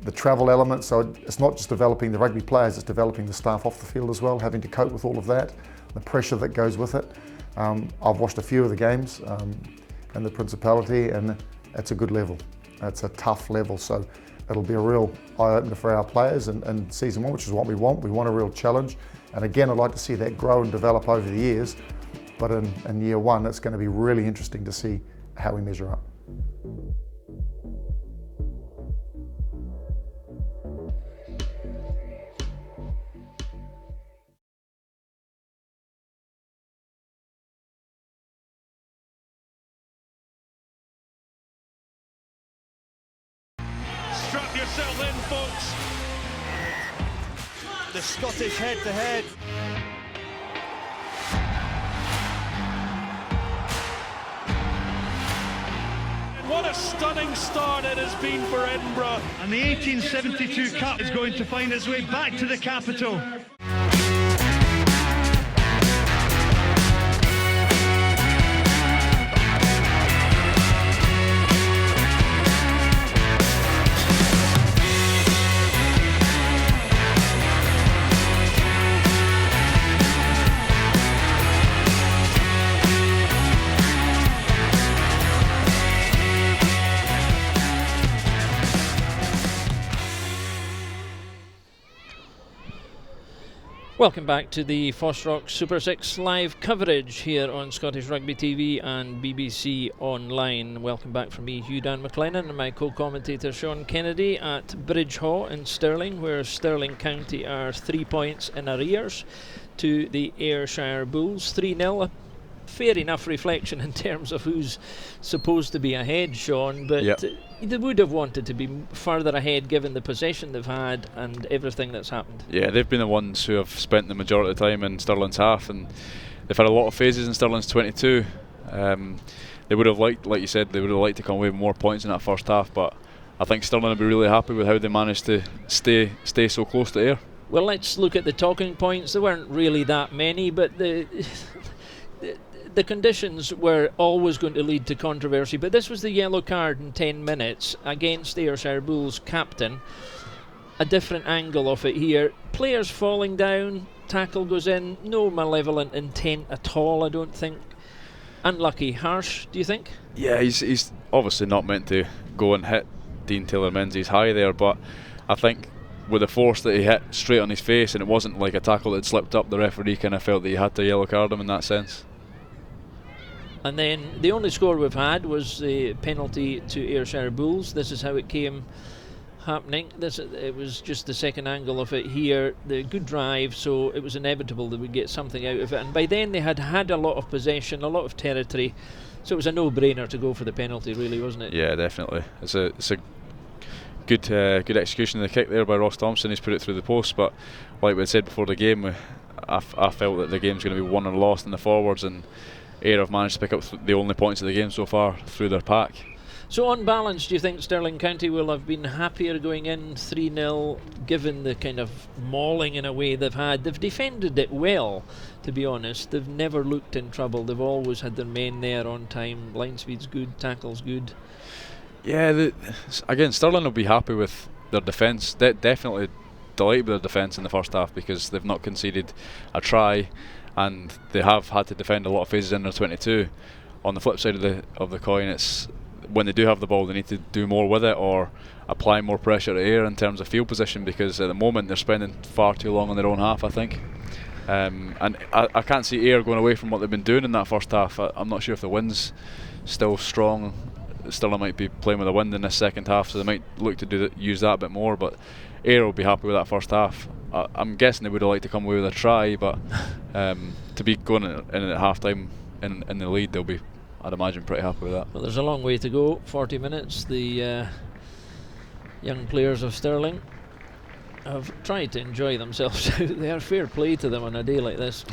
the travel element. So it's not just developing the rugby players, it's developing the staff off the field as well, having to cope with all of that, the pressure that goes with it. I've watched a few of the games in the Principality, and it's a good level. It's a tough level, so it'll be a real eye-opener for our players in season 1, which is what we want. We want a real challenge, and again, I'd like to see that grow and develop over the years, but in year 1, it's going to be really interesting to see how we measure up. Strap yourself in, folks. The Scottish head-to-head. And what a stunning start it has been for Edinburgh. And the 1872 Cup is going to find its way back to the capital. Welcome back to the FOSROC Super 6 live coverage here on Scottish Rugby TV and BBC Online. Welcome back from me, Hugh Dan McLennan, and my co-commentator Sean Kennedy at Bridgehaugh in Stirling, where Stirling County are 3 points in arrears to the Ayrshire Bulls. 3-0 fair enough reflection in terms of who's supposed to be ahead, Sean, but Yep. they would have wanted to be further ahead given the possession they've had and everything that's happened. Yeah, they've been the ones who have spent the majority of the time in Stirling's half, and they've had a lot of phases in Stirling's 22. They would have liked, like you said, they would have liked to come away with more points in that first half, but I think Stirling will be really happy with how they managed to stay so close to Ayr. Well, let's look at the talking points. There weren't really that many, but the conditions were always going to lead to controversy. But this was the yellow card in 10 minutes against the Ayrshire Bulls captain. A different angle of it here. Players falling down, tackle goes in, no malevolent intent at all, I don't think. Unlucky, harsh, do you think? Yeah, he's obviously not meant to go and hit Dean Taylor-Menzies high there, but I think with the force that he hit straight on his face, and it wasn't like a tackle that slipped up, the referee kind of felt that he had to yellow card him in that sense. And then the only score we've had was the penalty to Ayrshire Bulls. This is how it came happening. It was just the second angle of it here. The good drive, so it was inevitable that we'd get something out of it. And by then they had a lot of possession, a lot of territory, so it was a no-brainer to go for the penalty, really, wasn't it? Yeah, definitely. It's a good execution of the kick there by Ross Thompson. He's put it through the post, but like we had said before the game, I felt that the game's going to be won or lost in the forwards, and Ayr have managed to pick up the only points of the game so far through their pack. So on balance, do you think Stirling County will have been happier going in 3-0 given the kind of mauling in a way they've had? They've defended it well, to be honest. They've never looked in trouble. They've always had their men there on time. Line speed's good, tackle's good. Yeah, again, Stirling will be happy with their defence. Definitely delighted with their defence in the first half because they've not conceded a try, and they have had to defend a lot of phases in their 22. On the flip side of the coin, it's when they do have the ball, they need to do more with it or apply more pressure to Ayr in terms of field position, because at the moment they're spending far too long on their own half, I think. And I can't see Ayr going away from what they've been doing in that first half. I'm not sure if the wind's still strong. Stirling might be playing with the wind in this second half, so they might look to use that a bit more, but Ayr will be happy with that first half. I'm guessing they would have liked to come away with a try, but to be going in at half time in the lead, they'll be, I'd imagine, pretty happy with that. Well, there's a long way to go, 40 minutes. The young players of Stirling have tried to enjoy themselves out there. Fair play to them on a day like this.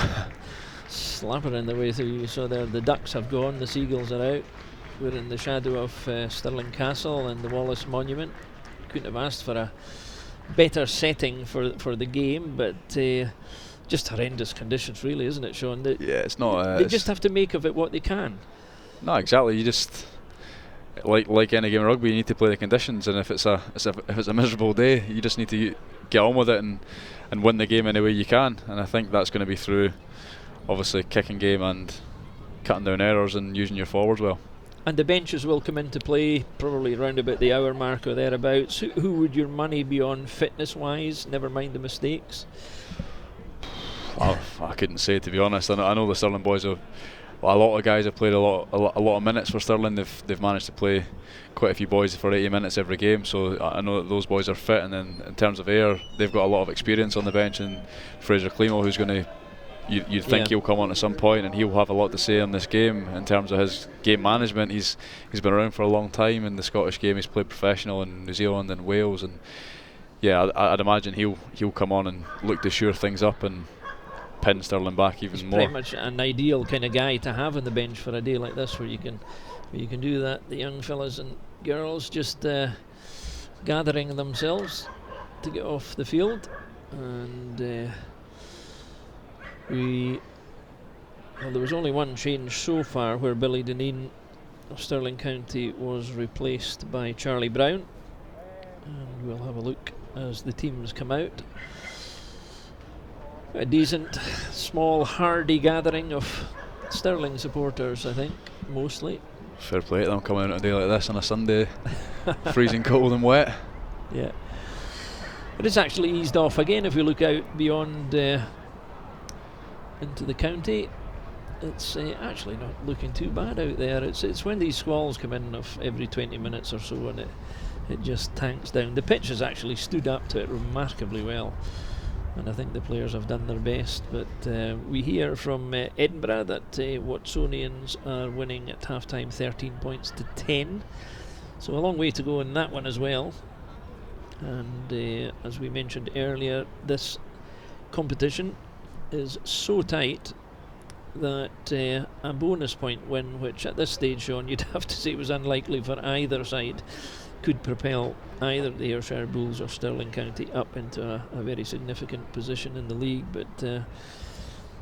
Slapping their way through. So there, the ducks have gone, the seagulls are out. We're in the shadow of Stirling Castle and the Wallace Monument. Couldn't have asked for a better setting for the game, but just horrendous conditions, really, isn't it, Sean? It's not. They just have to make of it what they can. No, exactly. You just like any game of rugby, you need to play the conditions, and if it's a miserable day, you just need to get on with it and win the game any way you can. And I think that's going to be through, obviously, kicking game and cutting down errors and using your forwards well. And the benches will come into play probably around about the hour mark or thereabouts. Who would your money be on fitness-wise? Never mind the mistakes. I couldn't say, to be honest. I know the Stirling boys have. A lot of guys have played a lot of minutes for Stirling. They've managed to play quite a few boys for 80 minutes every game, so I know that those boys are fit. And then in terms of Ayr, they've got a lot of experience on the bench, and Fraser Climo, who's going to, you'd think he'll come on at some point and he'll have a lot to say on this game in terms of his game management. He's been around for a long time in the Scottish game. He's played professional in New Zealand and Wales, and I'd imagine he'll come on and look to shore things up and pin Stirling back even more. Pretty much an ideal kind of guy to have on the bench for a day like this, where you can do that. The young fellas and girls just gathering themselves to get off the field, and there was only one change so far, where Billy Dineen of Stirling County was replaced by Charlie Brown, and we'll have a look as the teams come out. A decent, small, hardy gathering of Stirling supporters, I think, mostly. Fair play to them coming out on a day like this on a Sunday, freezing cold and wet. Yeah. But it's actually eased off again. If we look out beyond into the county, it's actually not looking too bad out there. It's when these squalls come in of every 20 minutes or so, and it just tanks down. The pitch has actually stood up to it remarkably well. and I think the players have done their best. But we hear from Edinburgh that Watsonians are winning at half-time 13 points to 10, so a long way to go in that one as well. And as we mentioned earlier, this competition is so tight that a bonus point win, which at this stage, Sean, you'd have to say was unlikely for either side, could propel either the Ayrshire Bulls or Stirling County up into a very significant position in the league. But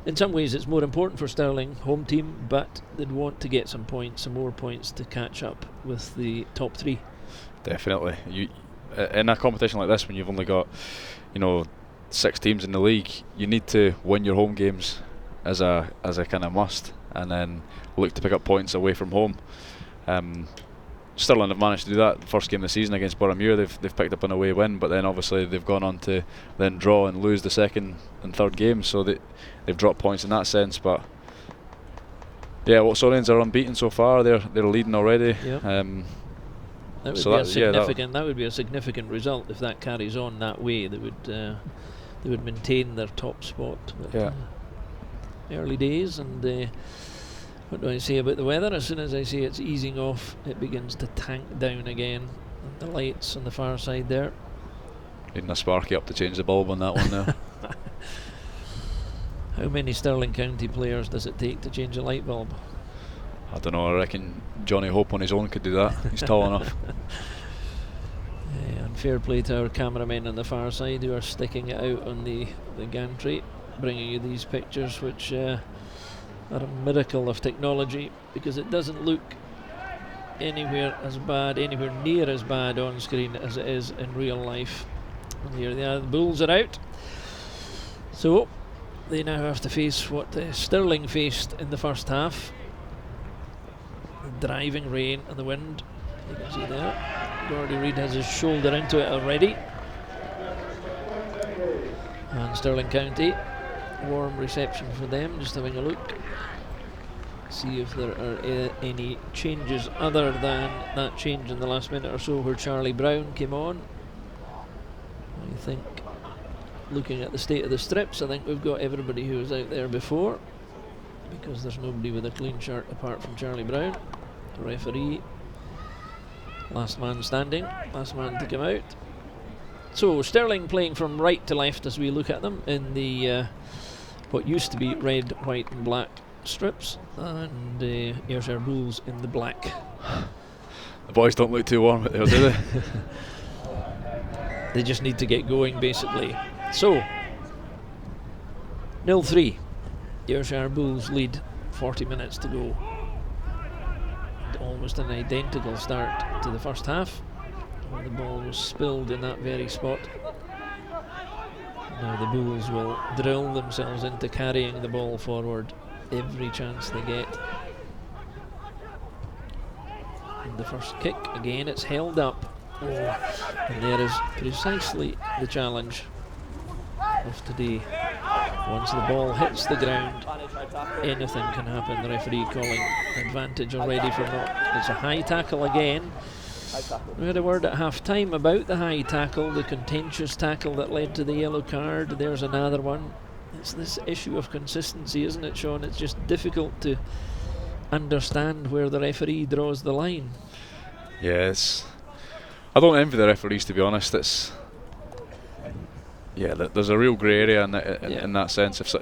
in some ways it's more important for Stirling, home team, but they'd want to get some more points to catch up with the top three. Definitely. In a competition like this, when you've only got 6 teams in the league, you need to win your home games as a kind of must, and then look to pick up points away from home. Stirling have managed to do that. The first game of the season against Boroughmuir, they've picked up an away win, but then obviously they've gone on to then draw and lose the second and third games, so they've dropped points in that sense. But yeah, Watsonians are unbeaten so far. They're leading already. Yep. That would be a significant result if that carries on that way. They would maintain their top spot. But, early days, and what do I say about the weather? As soon as I say it's easing off, it begins to tank down again. And the lights on the far side there. Needing a sparky up to change the bulb on that one there. How many Stirling County players does it take to change a light bulb? I don't know, I reckon Johnny Hope on his own could do that. He's tall enough. And fair play to our cameramen on the far side who are sticking it out on the gantry, bringing you these pictures, which are a miracle of technology, because it doesn't look anywhere near as bad on screen as it is in real life. And here they are, the Bulls are out, so they now have to face what Stirling faced in the first half. The driving rain and the wind, you can see there. Gordy Reid has his shoulder into it already, and Stirling County, warm reception for them. Just having a look, see if there are any changes other than that change in the last minute or so where Charlie Brown came on. I think, looking at the state of the strips, I think we've got everybody who was out there before, because there's nobody with a clean shirt apart from Charlie Brown. The referee, last man standing, last man to come out. So Stirling playing from right to left as we look at them in the what used to be red, white and black strips, and Ayrshire Bulls in the black. The boys don't look too warm out there, do they? They just need to get going, basically. So 0-3, Ayrshire Bulls lead, 40 minutes to go. Almost an identical start to the first half, where the ball was spilled in that very spot. Now the Bulls will drill themselves into carrying the ball forward every chance they get. And the first kick, again, it's held up. And there is precisely the challenge of today. Once the ball hits the ground, anything can happen. The referee calling advantage already for not. It's a high tackle again. We had a word at half time about the high tackle, the contentious tackle that led to the yellow card. There's another one. It's this issue of consistency, isn't it, Sean? It's just difficult to understand where the referee draws the line. Yes. I don't envy the referees, to be honest. It's there's a real grey area in that sense. If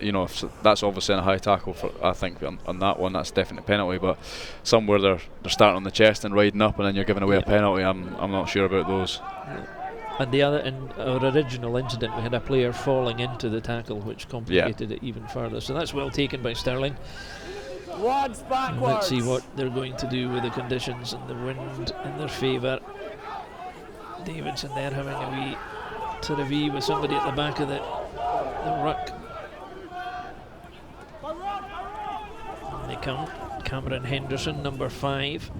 that's obviously a high tackle, I think on that one that's definitely a penalty. But somewhere they're starting on the chest and riding up, and then you're giving away a penalty. I'm not sure about those. And the other, in our original incident, we had a player falling into the tackle, which complicated it even further. So that's well taken by Stirling. Wads backwards. Let's see what they're going to do with the conditions and the wind in their favour. Davidson there having a wee to-revie with somebody at the back of the ruck. And they come. Cameron Henderson, number 5.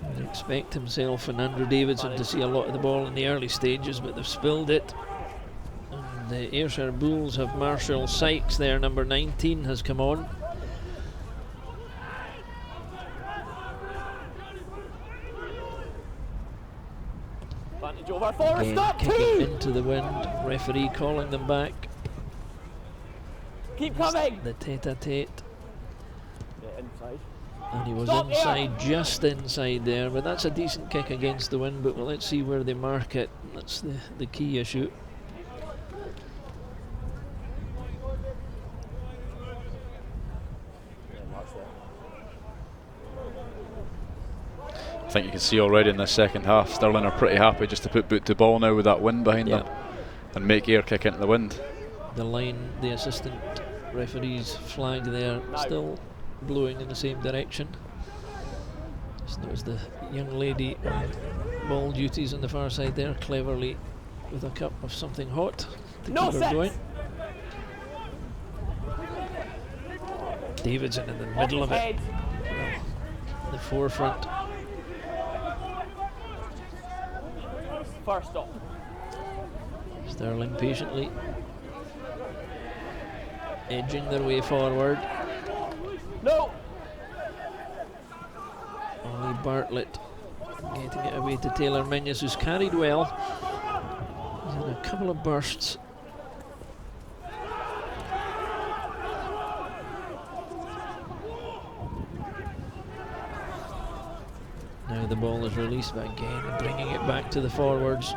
I'd expect himself and Andrew Davidson to see a lot of the ball in the early stages, but they've spilled it. And the Ayrshire Bulls have Marshall Sykes there, number 19, has come on. Advantage over. Forward Again, stop, kicking 2! into the wind, referee calling them back. Keep coming! The tete-a-tete. Yeah, inside. And he was Stop inside, just inside there, but that's a decent kick against the wind, but well, let's see where they mark it. That's the key issue. I think you can see already in the second half, Stirling are pretty happy just to put boot to ball now with that wind behind them and make Ayr kick into the wind. The line, the assistant referee's flag there, still blowing in the same direction. Just notice the young lady on ball duties on the far side there, cleverly with a cup of something hot to keep her going. Davidson in the middle of it, the forefront. First stop. Stirling patiently edging their way forward. No! Ollie Bartlett getting it away to Taylor Menyes, who's carried well. He's had a couple of bursts. Now the ball is released, but again bringing it back to the forwards.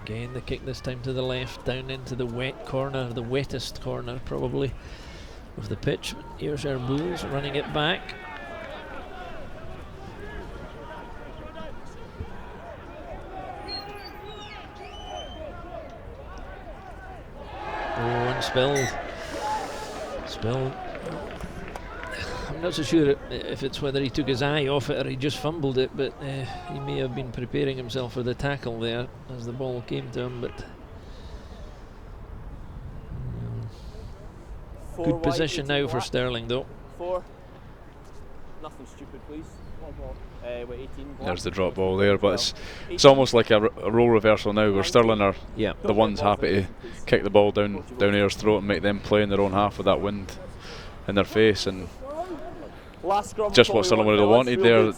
Again the kick this time to the left, down into the wet corner, the wettest corner probably of the pitch. Ayrshire Bulls running it back. Oh, and spilled. I'm not so sure if it's whether he took his eye off it or he just fumbled it, but he may have been preparing himself for the tackle there as the ball came to him. But good position now for Stirling, though. 4. Nothing stupid, please. With 18. There's the drop ball there, but it's almost like a role reversal now, where Stirling are the ones happy to kick the ball down Ayr's throat and make them play in their own half with that wind in their face. And just what Stirling would have wanted there,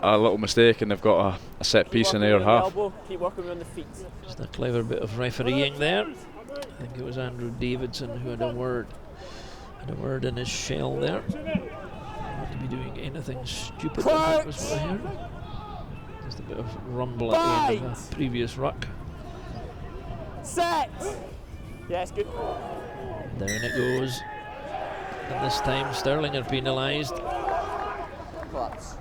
a little mistake, and they've got a set piece in Ayr half. Keep working on the feet. Just a clever bit of refereeing there. I think it was Andrew Davidson who had a word in his shell there. Not to be doing anything stupid, I think was what I heard. Just a bit of rumble at the end of a previous ruck. Set! Yeah, it's good. Down it goes. And this time Stirling are penalised. Clutz.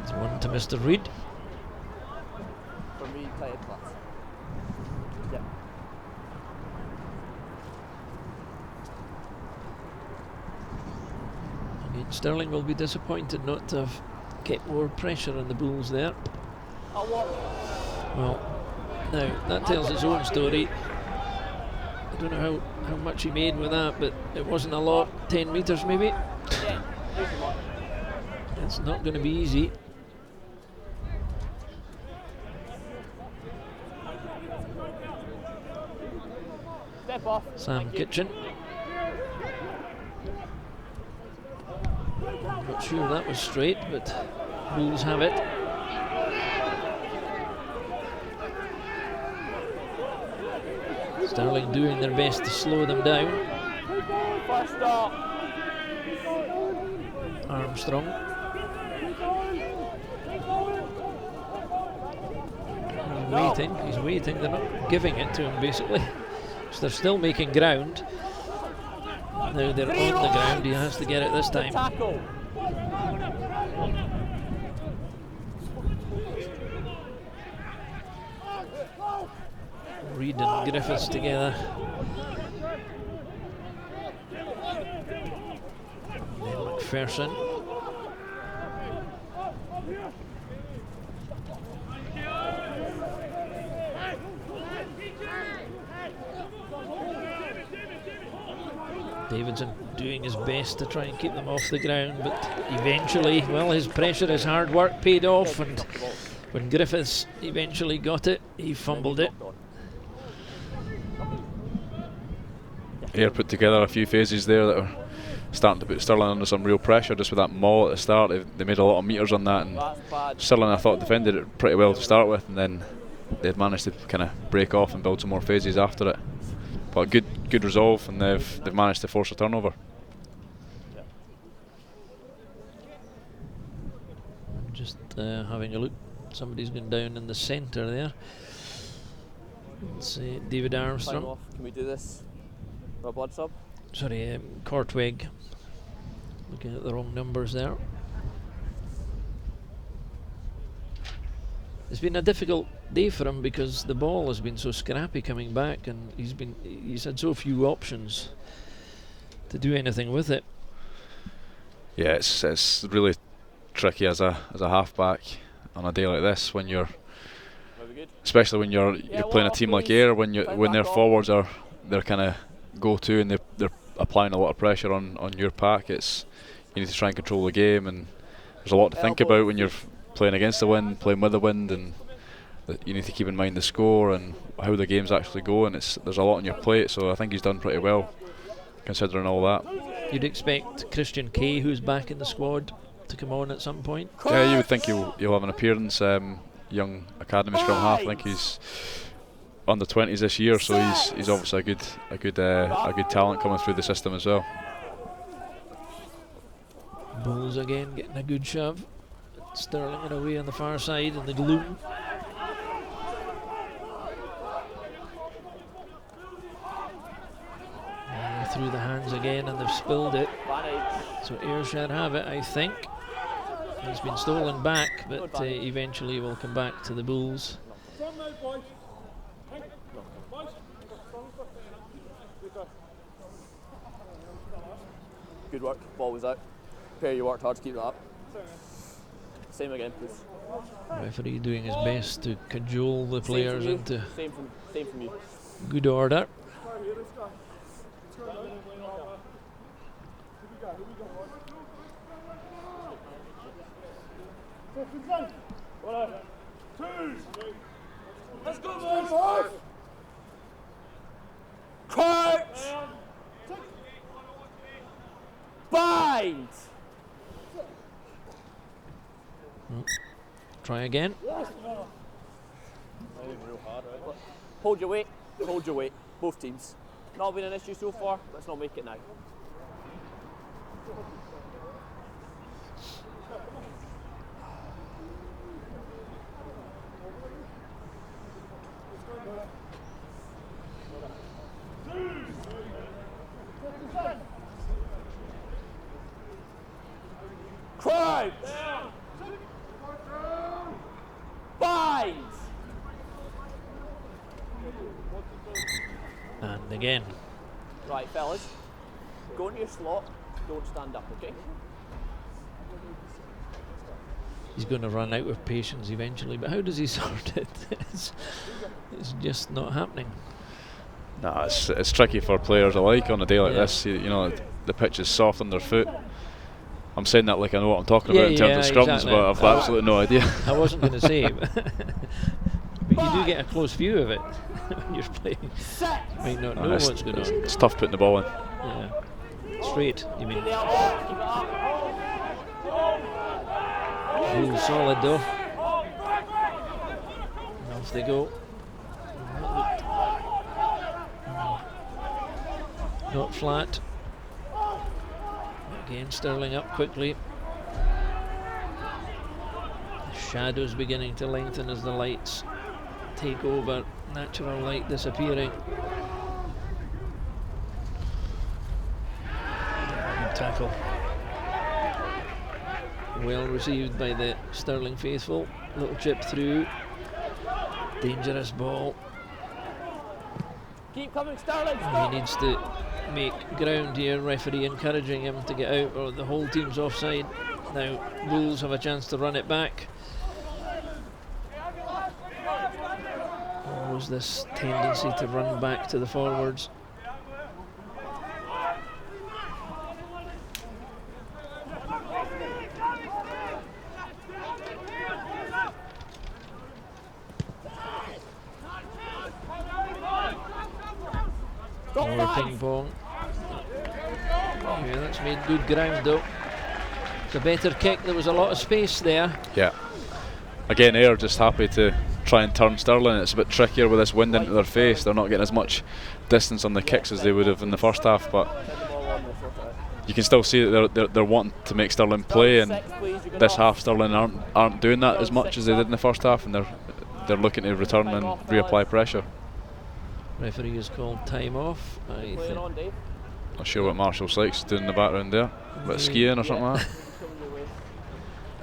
It's one to Mr. Reid. For me, tight clutz. Yeah. Again, Stirling will be disappointed not to have kept more pressure on the Bulls there. Well, now that tells its own story. I don't know how much he made with that, but it wasn't a lot. 10 metres maybe. It's not going to be easy. Step off. Sam Kitchen. I'm not sure that was straight, but Bulls have it. Stirling doing their best to slow them down. First stop. Armstrong. He's waiting, they're not giving it to him basically. So they're still making ground. Now they're on the ground, he has to get it this time. Tackle. Reid and Griffiths together. Then McPherson. Davidson doing his best to try and keep them off the ground, but eventually, well, his pressure, his hard work paid off, and When Griffiths eventually got it, he fumbled it. Ayr put together a few phases there that were starting to put Stirling under some real pressure just with that maul at the start. They made a lot of meters on that, and Stirling, I thought, defended it pretty well to start with, and then they'd managed to kind of break off and build some more phases after it. But good resolve, and they've managed to force a turnover. Just having a look, somebody's gone down in the centre there. Let's see, David Armstrong. Can we do this? A blood sub? Sorry, Kortweg. Looking at the wrong numbers there. It's been a difficult day for him because the ball has been so scrappy coming back, and he's had so few options to do anything with it. Yeah, it's really tricky as a halfback on a day like this, when you're, especially when you're playing a team like Ayr, when their forwards are their kind of go-to, and they're applying a lot of pressure on your pack. You need to try and control the game, and there's a lot to think about when you're playing against the wind, playing with the wind, and you need to keep in mind the score and how the game's actually going. There's a lot on your plate, so I think he's done pretty well considering all that. You'd expect Christian Kay, who's back in the squad, to come on at some point? Yeah, you would think he'll have an appearance. Young academy scrum half. I think he's under 20s this year, so he's obviously a good talent coming through the system as well. Bulls again getting a good shove. Stirling it away on the far side in the gloom. Through the hands again, and they've spilled it. So Ayrshire have it, I think. It's been stolen back, but eventually will come back to the Bulls. Good work, ball was out. Perry, you worked hard to keep that up. Same again, please. Referee doing his best to cajole the players into same from you. Good order. Let's go, boys! Crouch! Bind! Try again. Hold your weight, both teams. Not been an issue so far, let's not make it now. Crouch! Bind! And again. Right, fellas, go into your slot, don't stand up, okay? He's going to run out of patience eventually, but how does he sort it? It's just not happening. Nah, it's tricky for players alike on a day like this. You know, the pitch is soft underfoot. I'm saying that like I know what I'm talking about in terms of scrums, exactly. but I've absolutely no idea. I wasn't going to say, but you do get a close view of it when you're playing. You might not know what's going on. It's tough putting the ball in. Yeah. Straight, you mean. Ooh, solid though. And off they go. Not flat. Again, Stirling up quickly. The shadows beginning to lengthen as the lights take over. Natural light disappearing. Good tackle. Well received by the Stirling faithful. Little chip through. Dangerous ball. Keep coming, Stirling! He needs to make ground here. Referee encouraging him to get out, or the whole team's offside. Now Bulls have a chance to run it back. Always this tendency to run back to the forwards. More ping pong. Yeah, that's made good ground though. It's a better kick. There was a lot of space there. Yeah. Again, Ayr just happy to try and turn Stirling. It's a bit trickier with this wind into their face. They're not getting as much distance on the kicks as they would have in the first half, but you can still see that they're wanting to make Stirling play, and this half Stirling aren't doing that as much as they did in the first half, and they're looking to return and reapply pressure. Referee has called time off. I think. Not sure what Marshall Sykes is doing in the background there. A bit of skiing or something like that.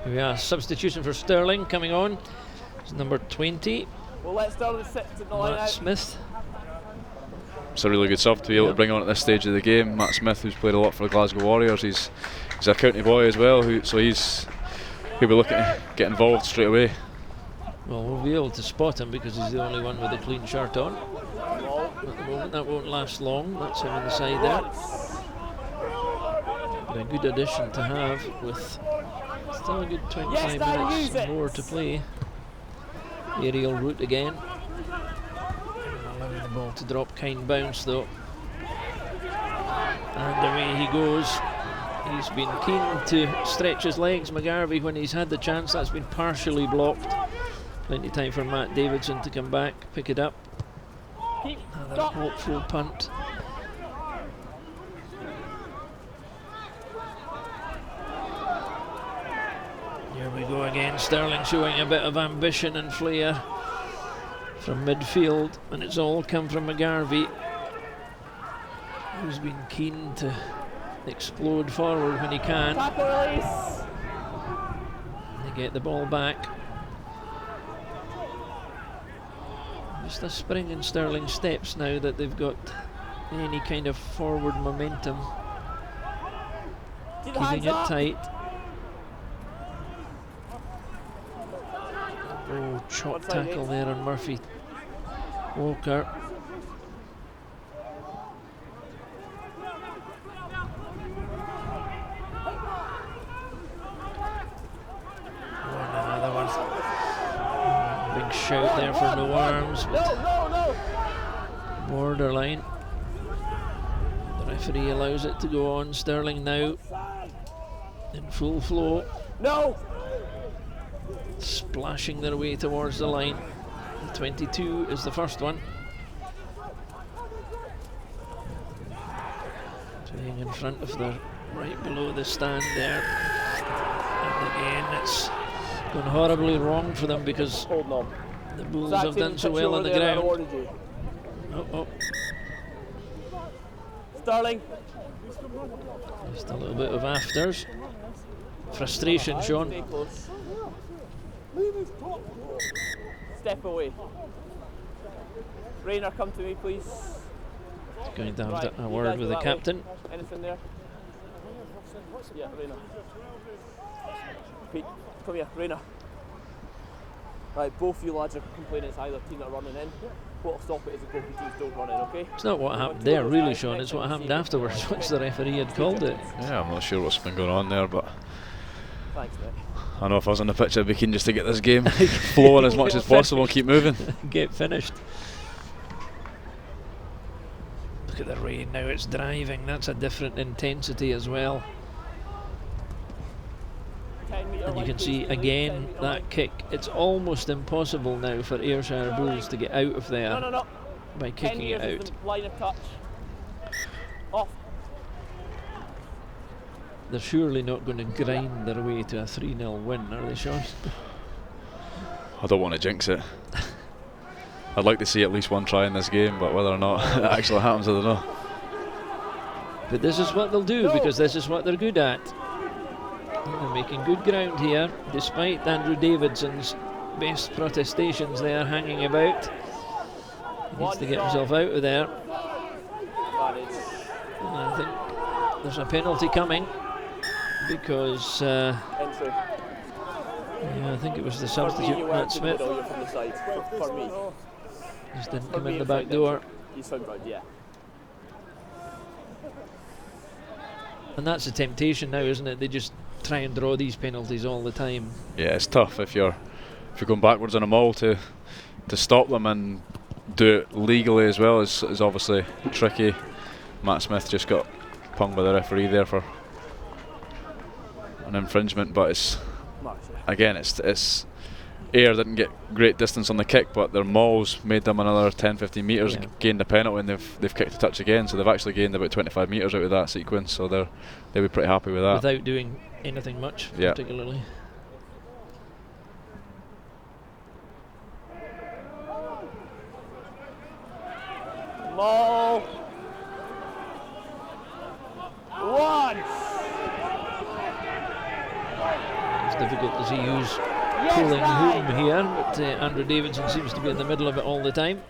Here we are, substitution for Stirling coming on. It's number 20. We'll let Stirling sit to the line Matt out. Smith. It's a really good sub to be able to bring on at this stage of the game. Matt Smith, who's played a lot for the Glasgow Warriors, he's a county boy as well, so he'll be looking to get involved straight away. Well, we'll be able to spot him because he's the only one with a clean shirt on. At the moment, that won't last long. That's him on the side there. But a good addition to have with still a good 25 minutes more to play. Aerial route again. Allowing the ball to drop, kind bounce though. And away he goes. He's been keen to stretch his legs, McGarvey, when he's had the chance. That's been partially blocked. Plenty of time for Matt Davidson to come back, pick it up. Another hopeful punt. Here we go again. Stirling showing a bit of ambition and flair from midfield, and it's all come from McGarvey, who's been keen to explode forward when he can. They get the ball back. Just a spring in Stirling's steps now that they've got any kind of forward momentum. Keeping it tight. Oh, chop tackle there on Murphy Walker. Another one. Big shout there for no arms, but borderline. The referee allows it to go on. Stirling now in full flow. No! Splashing their way towards the line. 22 is the first one. Playing in front of the, right below the stand there. And again, it's gone horribly wrong for them because the Bulls have done so well on the ground. Oh. Stirling. Just a little bit of afters. Frustration, Sean. Step away. Rayner, come to me, please. Going to have a word with the captain. Anything there? Yeah, Rayner. Pete, come here, Rayner. Right, both you lads are complaining it's either team that are running in. What'll stop it is the goalkeeper teams don't run in, okay? It's not what happened there, really, Sean. It's what happened afterwards, which the referee had called it. Yeah, I'm not sure what's been going on there, but Thanks, mate. I know if I was on the pitch I'd be keen just to get this game flowing as much as possible and keep moving. Get finished. Look at the rain now, it's driving. That's a different intensity as well. And you can see again that kick. It's almost impossible now for Ayrshire Bulls to get out of there by kicking it out. Line of touch. Off. They're surely not going to grind their way to a 3-0 win, are they, Sean? I don't want to jinx it. I'd like to see at least one try in this game, but whether or not it actually happens, I don't know. But this is what they'll do, because this is what they're good at. They're making good ground here, despite Andrew Davidson's best protestations there hanging about. He needs to get himself out of there. And I think there's a penalty coming, because yeah, I think it was the substitute, Matt Smith. Just didn't come in the back door. And that's the temptation now, isn't it? They just try and draw these penalties all the time. Yeah, it's tough if you're going backwards on a maul to stop them, and do it legally as well is obviously tricky. Matt Smith just got punged by the referee there for an infringement, but it's again it's Ayr didn't get great distance on the kick, but their mauls made them another 10-15 metres, gained a penalty, and they've kicked a touch again, so they've actually gained about 25 metres out of that sequence, so they'll be pretty happy with that. Without doing anything much, particularly. Maul. One. It's difficult to see who's pulling whom here, but Andrew Davidson seems to be in the middle of it all the time.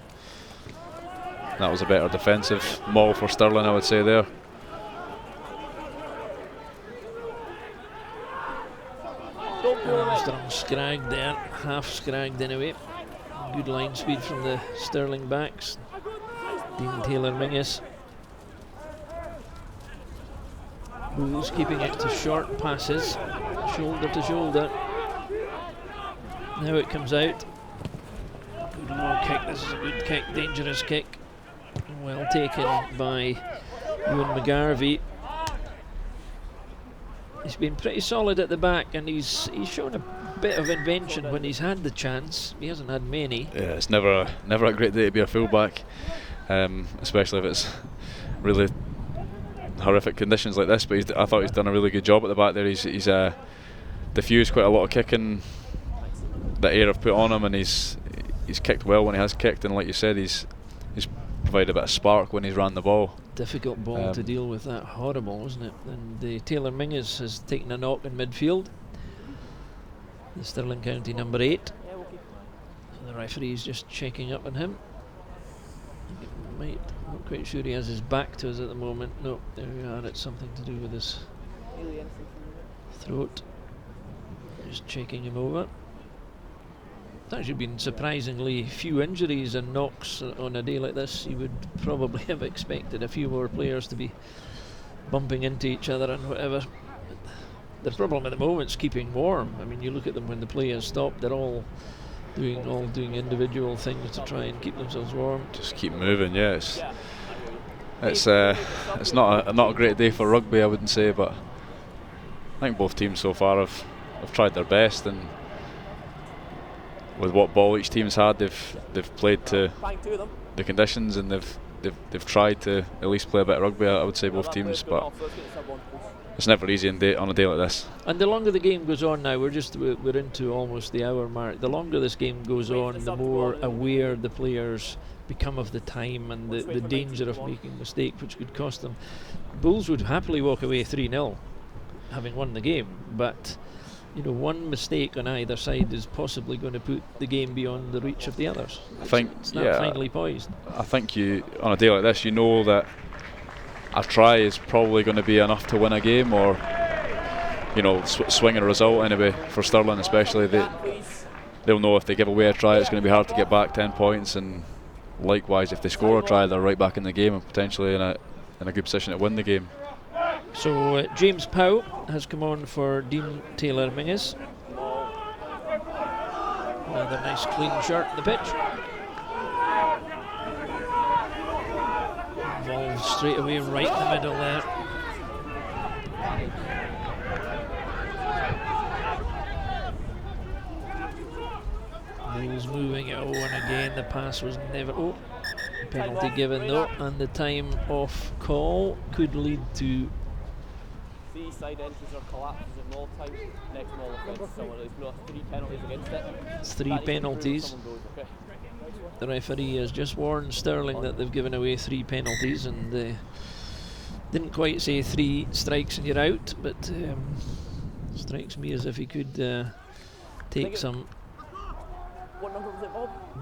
That was a better defensive maul for Stirling, I would say there. Strong scragged there, half scragged anyway. Good line speed from the Stirling backs. Dean Taylor Mingus. Bulls keeping it to short passes, shoulder to shoulder. Now it comes out. Good low kick, this is a good kick, dangerous kick. Well taken by Ewan McGarvey. He's been pretty solid at the back, and he's shown a bit of invention when he's had the chance. He hasn't had many. Yeah, it's never a great day to be a fullback, especially if it's really horrific conditions like this. But I thought he's done a really good job at the back there. He's diffused quite a lot of kicking that Ayr have put on him, and he's kicked well when he has kicked, and like you said, he's provided a bit of spark when he's ran the ball. Difficult ball to deal with, that horrible, wasn't it? And Taylor Mingus has taken a knock in midfield. The Stirling County number 8. So the referee's just checking up on him. Not quite sure he has his back to us at the moment. No, there we are. It's something to do with his throat. Just checking him over. There's actually been surprisingly few injuries and knocks on a day like this. You would probably have expected a few more players to be bumping into each other and whatever. The problem at the moment is keeping warm. I mean, you look at them when the players stop, they're all doing individual things to try and keep themselves warm. Just keep moving, yeah. It's not a great day for rugby, I wouldn't say, but I think both teams so far have tried their best, and with what ball each team's had, they've played to the conditions, and they've tried to at least play a bit of rugby. I would say both teams, but it's never easy on a day like this. And the longer the game goes on now, we're into almost the hour mark. The longer this game goes on, the more aware the players become of the time and the danger of making a mistake, which could cost them. Bulls would happily walk away 3-0, having won the game, but you know, one mistake on either side is possibly going to put the game beyond the reach of the others. I think it's not finely poised. I think you, on a day like this, you know that a try is probably going to be enough to win a game, or you know, swing a result anyway. For Stirling especially, they'll know if they give away a try, it's going to be hard to get back 10 points, and likewise if they score a try, they're right back in the game and potentially in a good position to win the game. So James Powell has come on for Dean Taylor Mingus. Another nice clean shot on the pitch. Involved straight away right in the middle there. Bulls moving it, and again the pass was never... penalty given though, and the time off call could lead to... Three side entries or collapses at no time. Next ball offence, there's no 3 penalties against it. It's 3 penalties. The referee has just warned Stirling that they've given away 3 penalties, and didn't quite say 3 strikes and you're out, but strikes me as if he could take some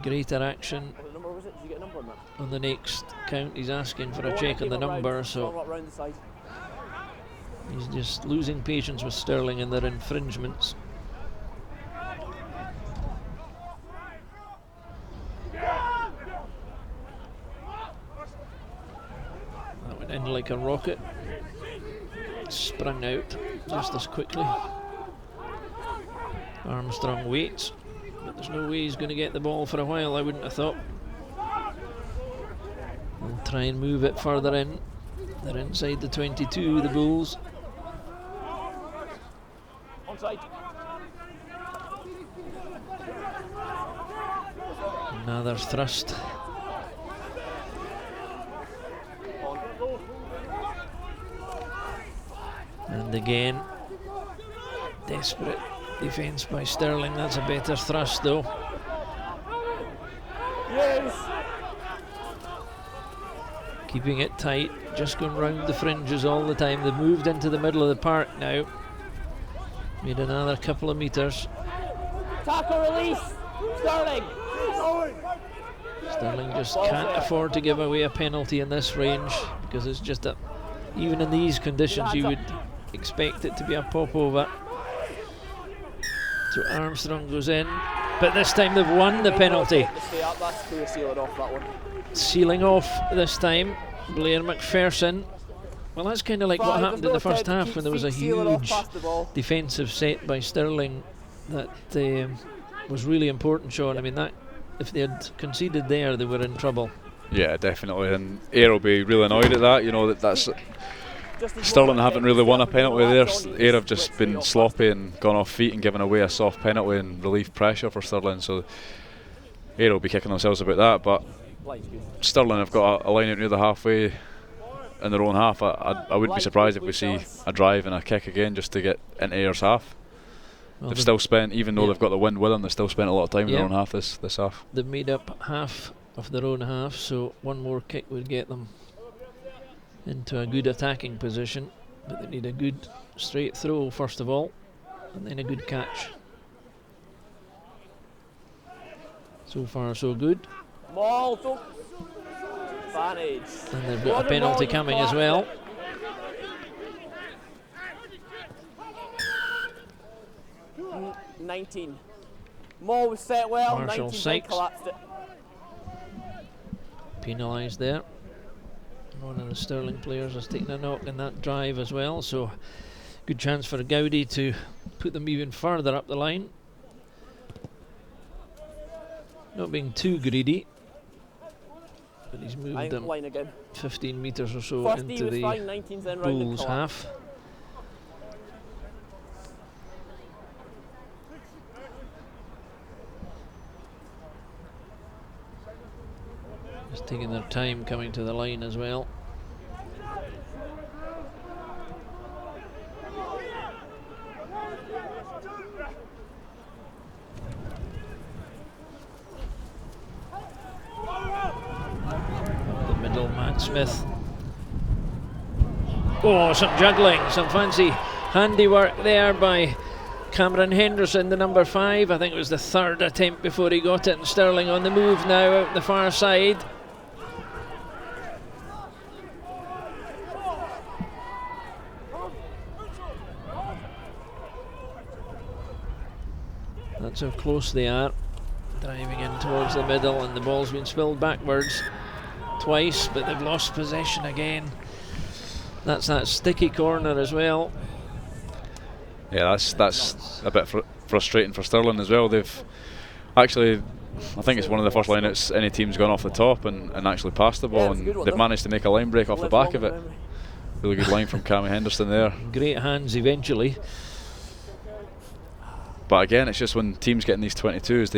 greater action on the next count. He's asking for a check on the number, so he's just losing patience with Stirling and their infringements. That went in like a rocket. Sprung out just as quickly. Armstrong waits, but there's no way he's going to get the ball for a while, I wouldn't have thought. try and move it further in. They're inside the 22, the Bulls. Onside. Another thrust. And again, desperate defence by Stirling. That's a better thrust though. Yes. Keeping it tight, just going round the fringes all the time. They've moved into the middle of the park now. Made another couple of metres. Tackle release, Stirling. Stirling just can't afford to give away a penalty in this range, because it's just a, even in these conditions you would expect it to be a pop over. So Armstrong goes in, but this time they've won the penalty. Sealing off this time, Blair McPherson. Well, that's kind of like what happened in the first half when there was a huge defensive set by Stirling that was really important, Sean. I mean, that if they had conceded there, they were in trouble. Yeah, definitely, and Ayr will be really annoyed at that. You know, that's Stirling haven't really won a penalty there. Ayr have just been sloppy and gone off feet and given away a soft penalty and relieved pressure for Stirling. So Ayr will be kicking themselves about that. But Stirling have got a line out near the halfway in their own half. I wouldn't be surprised if we see a drive and a kick again just to get into Ayer's half. Well, they've still spent, even though they've got the wind with them, they've still spent a lot of time in their own half this half. They've made up half of their own half, so one more kick would get them into a good attacking position, but they need a good straight throw first of all, and then a good catch. So far so good. And they've got a penalty coming as well. Maul was set well. Marshall Sykes penalised there. One of the Stirling players has taken a knock in that drive as well, so good chance for Gowdy to put them even further up the line. Not being too greedy, but he's moved them 15 metres or so into the Bulls' half. Just taking their time coming to the line as well. The middle, Matt Smith. Oh, some juggling, some fancy handiwork there by Cameron Henderson, the number 5. I think it was the third attempt before he got it, and Stirling on the move now out the far side. That's how close they are. Driving in towards the middle, and the ball's been spilled backwards twice, but they've lost possession again. That's that sticky corner as well. Yeah, that's a bit frustrating for Stirling as well. They've actually, I think it's one of the first lineouts any team's gone off the top and actually passed the ball, and they've managed to make a line break off the back of it. Really good line from Cammy Henderson there. Great hands eventually. But again, it's just when teams get in these 22s,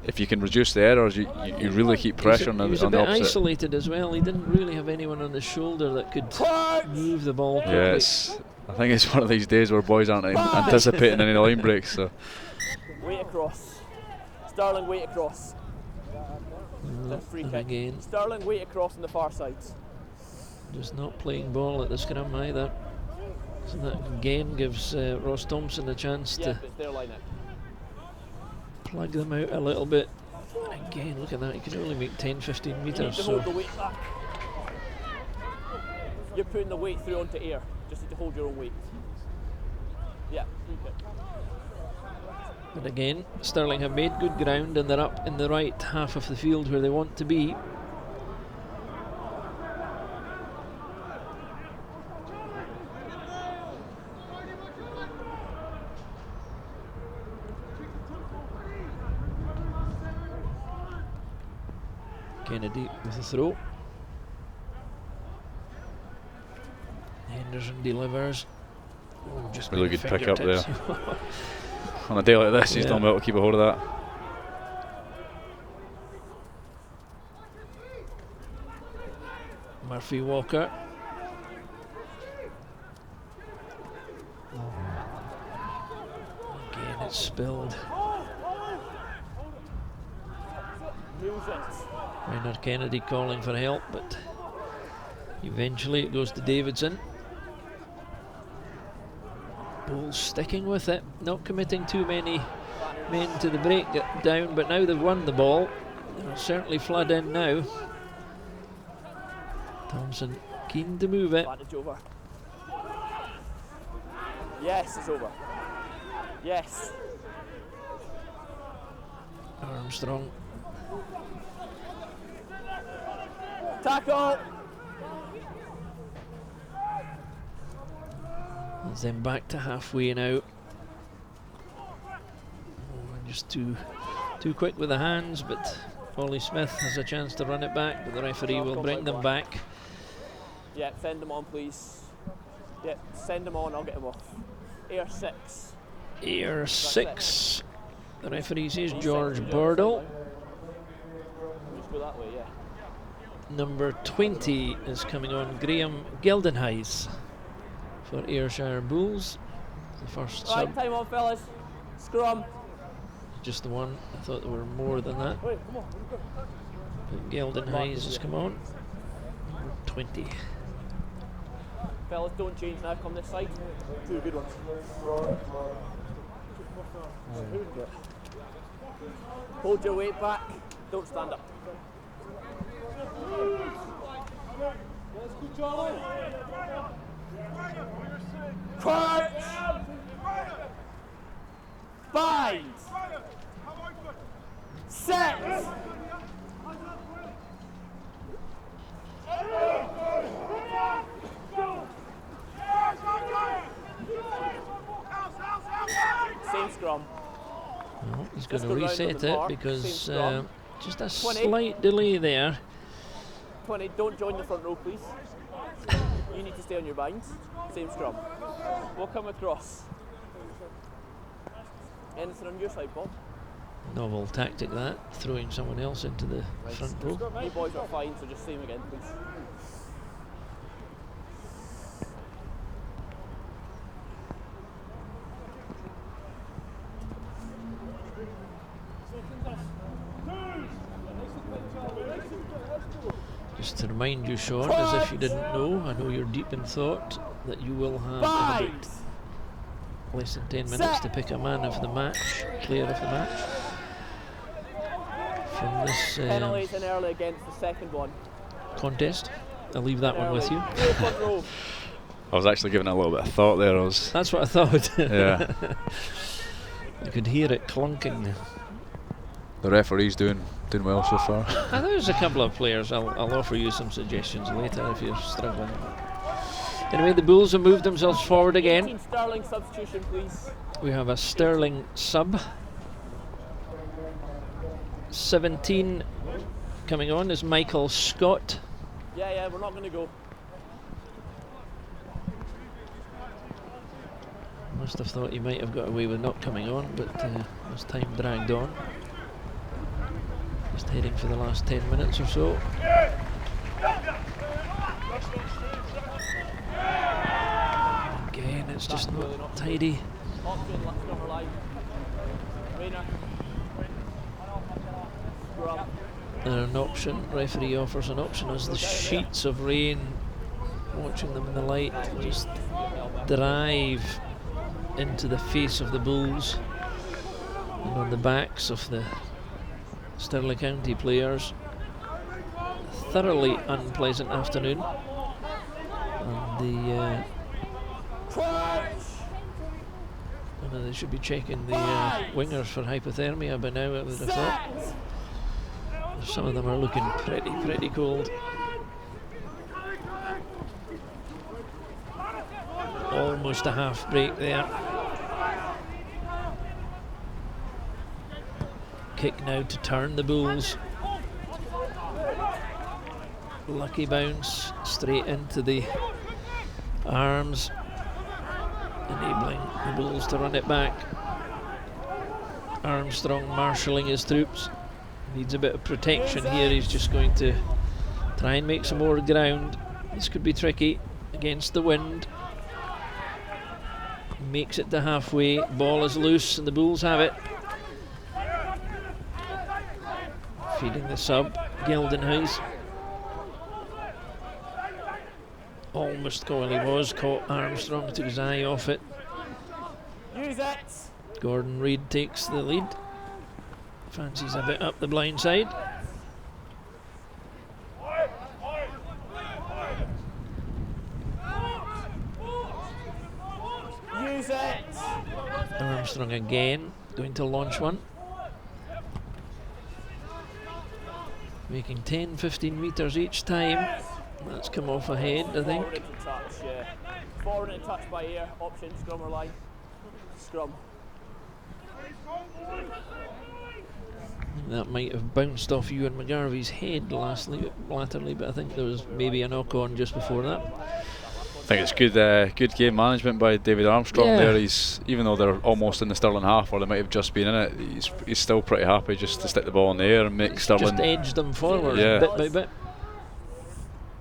if you can reduce the errors, you really keep pressure on the opposite. He was a bit isolated as well. He didn't really have anyone on his shoulder that could move the ball quickly. Yes, I think it's one of these days where boys aren't anticipating any line breaks. So. Weight across. Stirling weight across. Free kick. Again. Stirling weight across on the far side. Just not playing ball at the scrum either. So that again gives Ross Thompson a chance to plug them out a little bit. Again, look at that, you can only make 10-15 metres. So hold the weight back. You're putting the weight through onto Ayr. Just need to hold your own weight. Yeah, but again, Stirling have made good ground and they're up in the right half of the field where they want to be. Kennedy with the throw. Henderson delivers. Oh, just Really good pick up there. fingertips. On a day like this, he's done well to keep a hold of that. Murphy Walker. Again, it's spilled. Reinhard Kennedy calling for help, but eventually it goes to Davidson. Bulls sticking with it, not committing too many men to the breakdown, but now they've won the ball. They'll certainly flood in now. Thompson keen to move it. Advantage over. Yes, it's over. Yes. Armstrong. Tackle! It's then back to halfway now. Just too quick with the hands, but Ollie Smith has a chance to run it back, but the referee will bring them back. Yep, send them on, please. Yep, send them on, I'll get them off. Air 6. Air 6. The referee says George Burdle. Just go that way, yeah. Number 20 is coming on, Graham Geldenhuys for Ayrshire Bulls. The first Right, sub. time on, fellas. Scrum. Just the one. I thought there were more than that. Wait, come on. But Geldenhuys has come on. Number 20. Fellas, don't change now, come this side. Two good ones. Hold your weight back, don't stand up. Crouch! Bind! Set! Same scrum. Well, he's going Just to go round on reset the it mark, because same scrum. just a 20. slight delay there. 20, don't join the front row, please. You need to stay on your bind. Same scrum. We'll come across. Anything on your side, Bob? Novel tactic that, throwing someone else into the front row. You boys are fine, so just same again, please. Just to remind you, Sean, as if you didn't know, I know you're deep in thought, that you will have about less than 10 minutes to pick a man of the match, player of the match. From this Penalties in early against the second one. contest. I'll leave that one with you. Front row. I was actually giving it a little bit of thought there. That's what I thought. Yeah. You could hear it clunking. The referee's doing well so far. There's a couple of players. I'll offer you some suggestions later if you're struggling. Anyway, the Bulls have moved themselves forward again. 18 Stirling substitution, please. We have a Stirling sub. 17 coming on is Michael Scott. Yeah, we're not going to go. Must have thought he might have got away with not coming on, but as time dragged on. Just heading for the last 10 minutes or so. Again, it's just not tidy. Option, let's cover line. Rainer. Scrum. And an option, referee offers an option as the sheets of rain, watching them in the light, just drive into the face of the Bulls and on the backs of the Stirling County players. Thoroughly unpleasant afternoon. And the they should be checking the wingers for hypothermia by now, I would have thought. Some of them are looking pretty cold. Almost a half break there. Kick now to turn the Bulls. Lucky bounce straight into the Arms enabling the Bulls to run it back. Armstrong marshalling his troops. Needs a bit of protection here. He's just going to try and make some more ground. This could be tricky against the wind. Makes it to halfway. Ball is loose and the Bulls have it. Feeding the sub, Geldenhuis. Almost Coyley was caught. Armstrong took his eye off it. Use it. Gordon Reid takes the lead. Fancies a bit up the blind side. Use it. Armstrong again, going to launch one. Making 10-15 metres each time. That's come off ahead, I think. Forward into touch, yeah. Forward into touch by air. Option, scrum or line. Scrum. That might have bounced off Ewan McGarvey's head latterly, but I think there was maybe a knock-on just before that. I think it's good game management by David Armstrong there. He's, even though they're almost in the Stirling half, or they might have just been in it, he's still pretty happy just to stick the ball in the air and make Stirling just edge them forward bit by bit.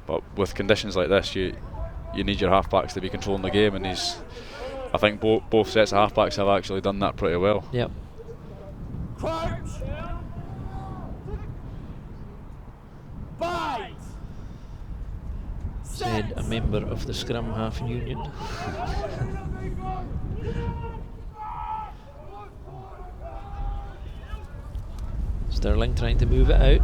But with conditions like this, you need your halfbacks to be controlling the game, and I think both sets of halfbacks have actually done that pretty well. Yep. Crouch. Bite. Said a member of the Scrum Half Union. Stirling trying to move it out.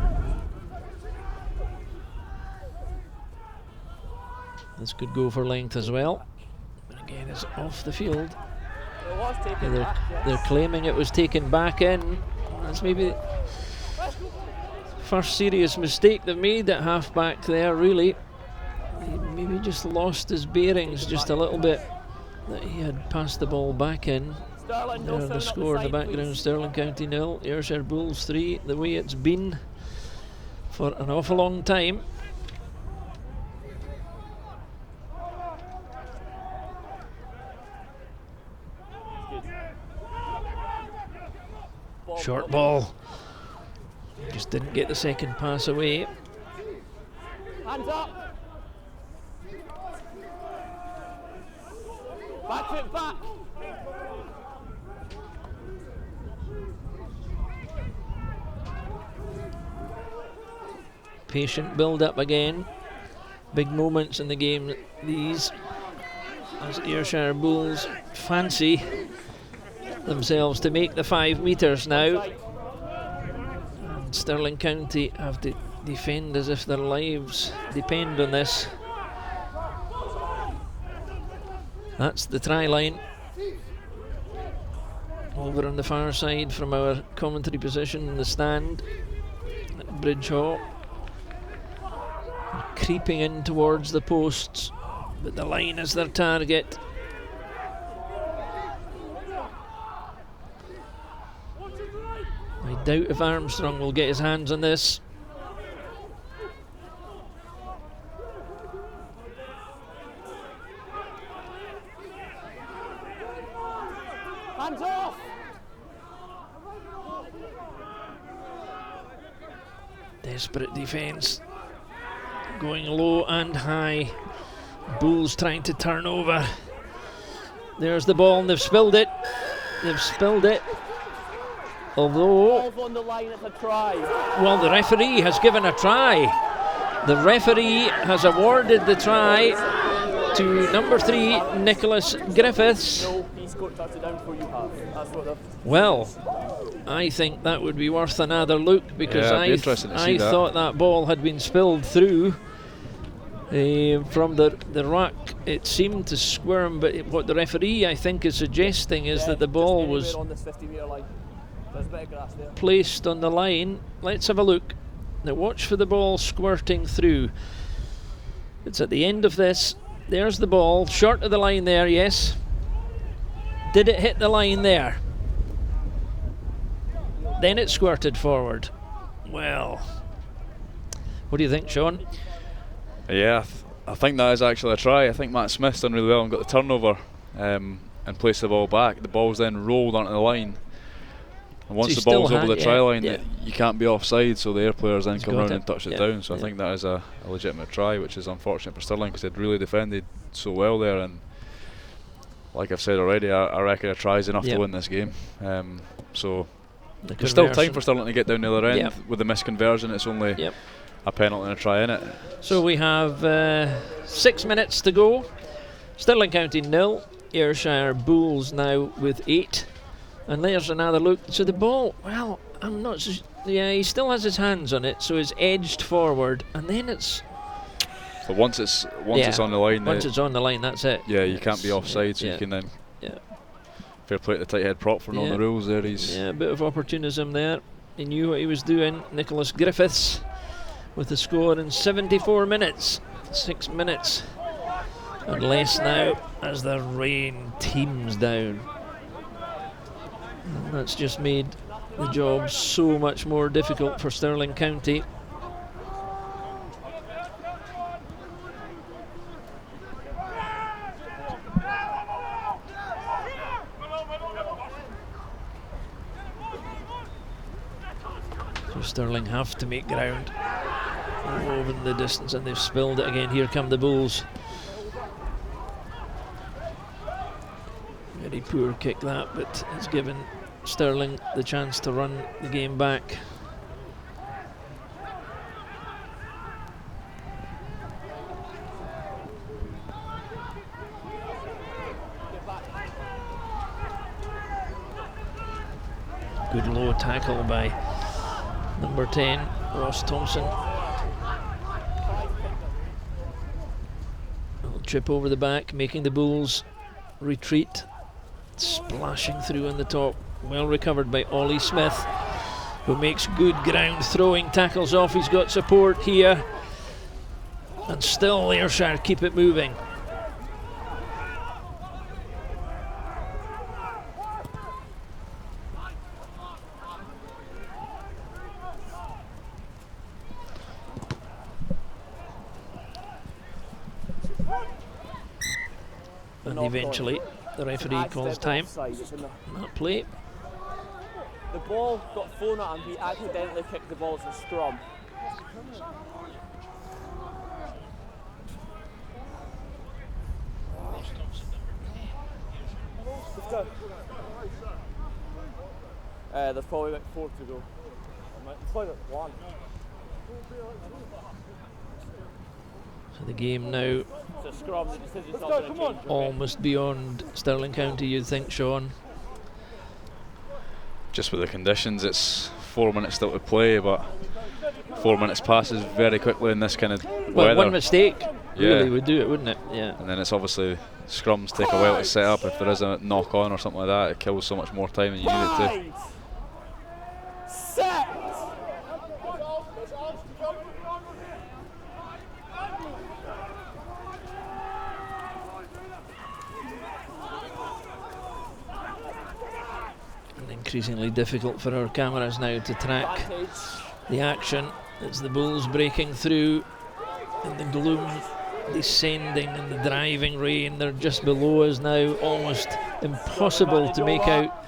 This could go for length as well. But again, it's off the field. It was taken back, yes. They're claiming it was taken back in. That's maybe the first serious mistake they've made at half back there, really. He maybe just lost his bearings just a little bit, that he had passed the ball back in. Stirling, There the score in the background, please. Stirling County 0, Ayrshire Bulls 3, the way it's been for an awful long time. Short ball. Just didn't get the second pass away. Hands up. Back foot back. Patient build up again. Big moments in the game, these, as Ayrshire Bulls fancy themselves to make the 5 metres now. And Stirling County have to defend as if their lives depend on this. That's the try line. Over on the far side from our commentary position in the stand at Bridgehaugh. Creeping in towards the posts, but the line is their target. I doubt if Armstrong will get his hands on this. Hands off! Desperate defence. Going low and high. Bulls trying to turn over. There's the ball and they've spilled it. They've spilled it. Although, on the line, it's a try. well, the referee has given a try. The referee has awarded the try to number 3, Nicholas Griffiths. No, he scored touchdown before you have. That's what they've... Well, I think that would be worth another look, because I thought that ball had been spilled through from the ruck. It seemed to squirm, but what the referee I think is suggesting is that the ball was on this 50-metre line. There's a bit of grass there. Placed on the line. Let's have a look. Now watch for the ball squirting through. It's at the end of this. There's the ball, short of the line there, yes. Did it hit the line there? Then it squirted forward. Well, what do you think, Sean? Yeah, I think that is actually a try. I think Matt Smith's done really well and got the turnover and placed the ball back. The ball's then rolled onto the line. And once the ball's over the try line, you can't be offside, so the Ayr players then come around and touch it down. So I think that is a legitimate try, which is unfortunate for Stirling because they'd really defended so well there. And like I've said already, I reckon a try is enough to win this game. So there's still time for Stirling to get down the other end. With the misconversion, it's only a penalty and a try in it. So we have 6 minutes to go. Stirling County 0, Ayrshire Bulls now with 8. And there's another look. So the ball, well, I'm not so, he still has his hands on it, so it's edged forward, and then it's... So once it's on the line... Once it's on the line, that's it. Yeah, you can't be offside, so you can then... Fair play to the tight head prop for knowing the rules there. A bit of opportunism there. He knew what he was doing. Nicholas Griffiths with the score in 74 minutes. 6 minutes and less now as the rain teems down. And that's just made the job so much more difficult for Stirling County. So Stirling have to make ground over the distance, and they've spilled it again. Here come the Bulls. Very poor kick that, but it's given Stirling the chance to run the game back. Good low tackle by number 10, Ross Thompson. Little chip over the back, making the Bulls retreat. Splashing through on the top. Well recovered by Ollie Smith, who makes good ground, throwing tackles off. He's got support here. And still Ayrshire keep it moving. And eventually the referee calls time. Not play. The ball got thrown at him, he accidentally kicked the ball as a scrum. Let's go. There's probably like 4 to go. It's probably like 1. So the game now almost beyond Stirling County, you'd think, Sean. Just with the conditions, it's 4 minutes still to play, but 4 minutes passes very quickly in this kind of weather. One mistake really would do it, wouldn't it? Yeah. And then it's obviously scrums take a while to set up. If there is a knock on or something like that, it kills so much more time than you need it to. Set. Increasingly difficult for our cameras now to track the action. It's the Bulls breaking through in the gloom, descending in the driving rain. They're just below us now, almost impossible to make out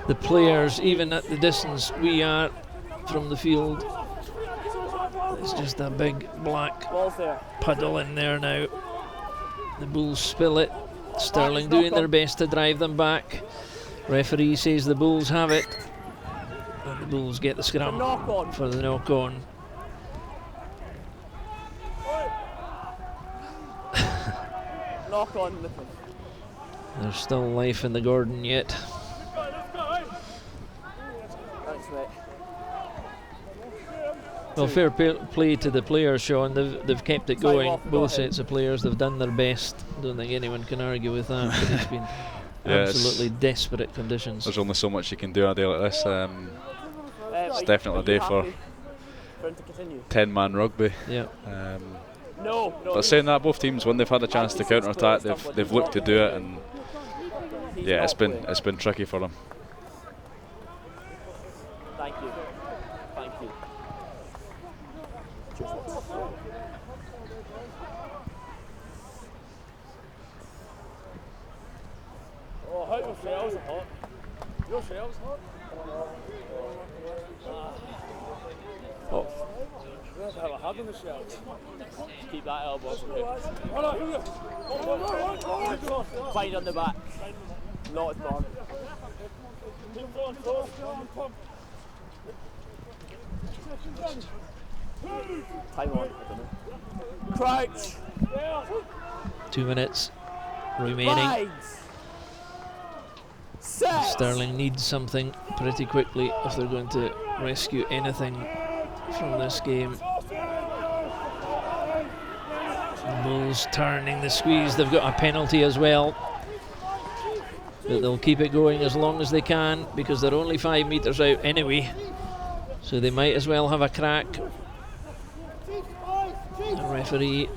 the players, even at the distance we are from the field. It's just a big black puddle in there now. The Bulls spill it. Stirling doing their best to drive them back. Referee says the Bulls have it, and the Bulls get the scrum for the knock on. Knock on. There's still life in the Gordon yet. Thanks, mate. Well, fair play to the players, Sean. They've kept it going. Both sets of players, they've done their best. Don't think anyone can argue with that. But it's been absolutely desperate conditions. There's only so much you can do on a day like this. It's definitely a day for 10-man rugby. Yeah. But saying that, both teams, when they've had a chance to counter attack, they've looked to do it, and yeah, it's been tricky for them. Thank you. Thank you. shells are hot. Your shells hot? Oh. Where's the hell I had on the shells? Keep that elbow from him. Find on the back. Not as bad. Time on, I don't know. Crouch! 2 minutes remaining. Lines. Set. Stirling needs something pretty quickly if they're going to rescue anything from this game. The Bulls turning the squeeze. They've got a penalty as well, but they'll keep it going as long as they can because they're only 5 metres out anyway, so they might as well have a crack. The referee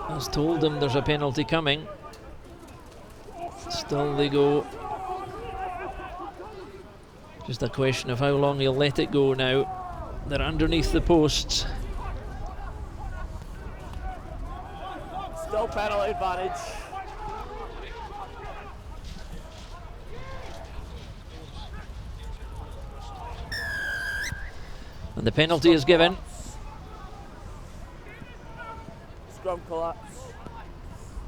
has told them there's a penalty coming. Still they go. Just a question of how long he'll let it go now. They're underneath the posts. Still penalty advantage. And the penalty is given. Scrum collapse.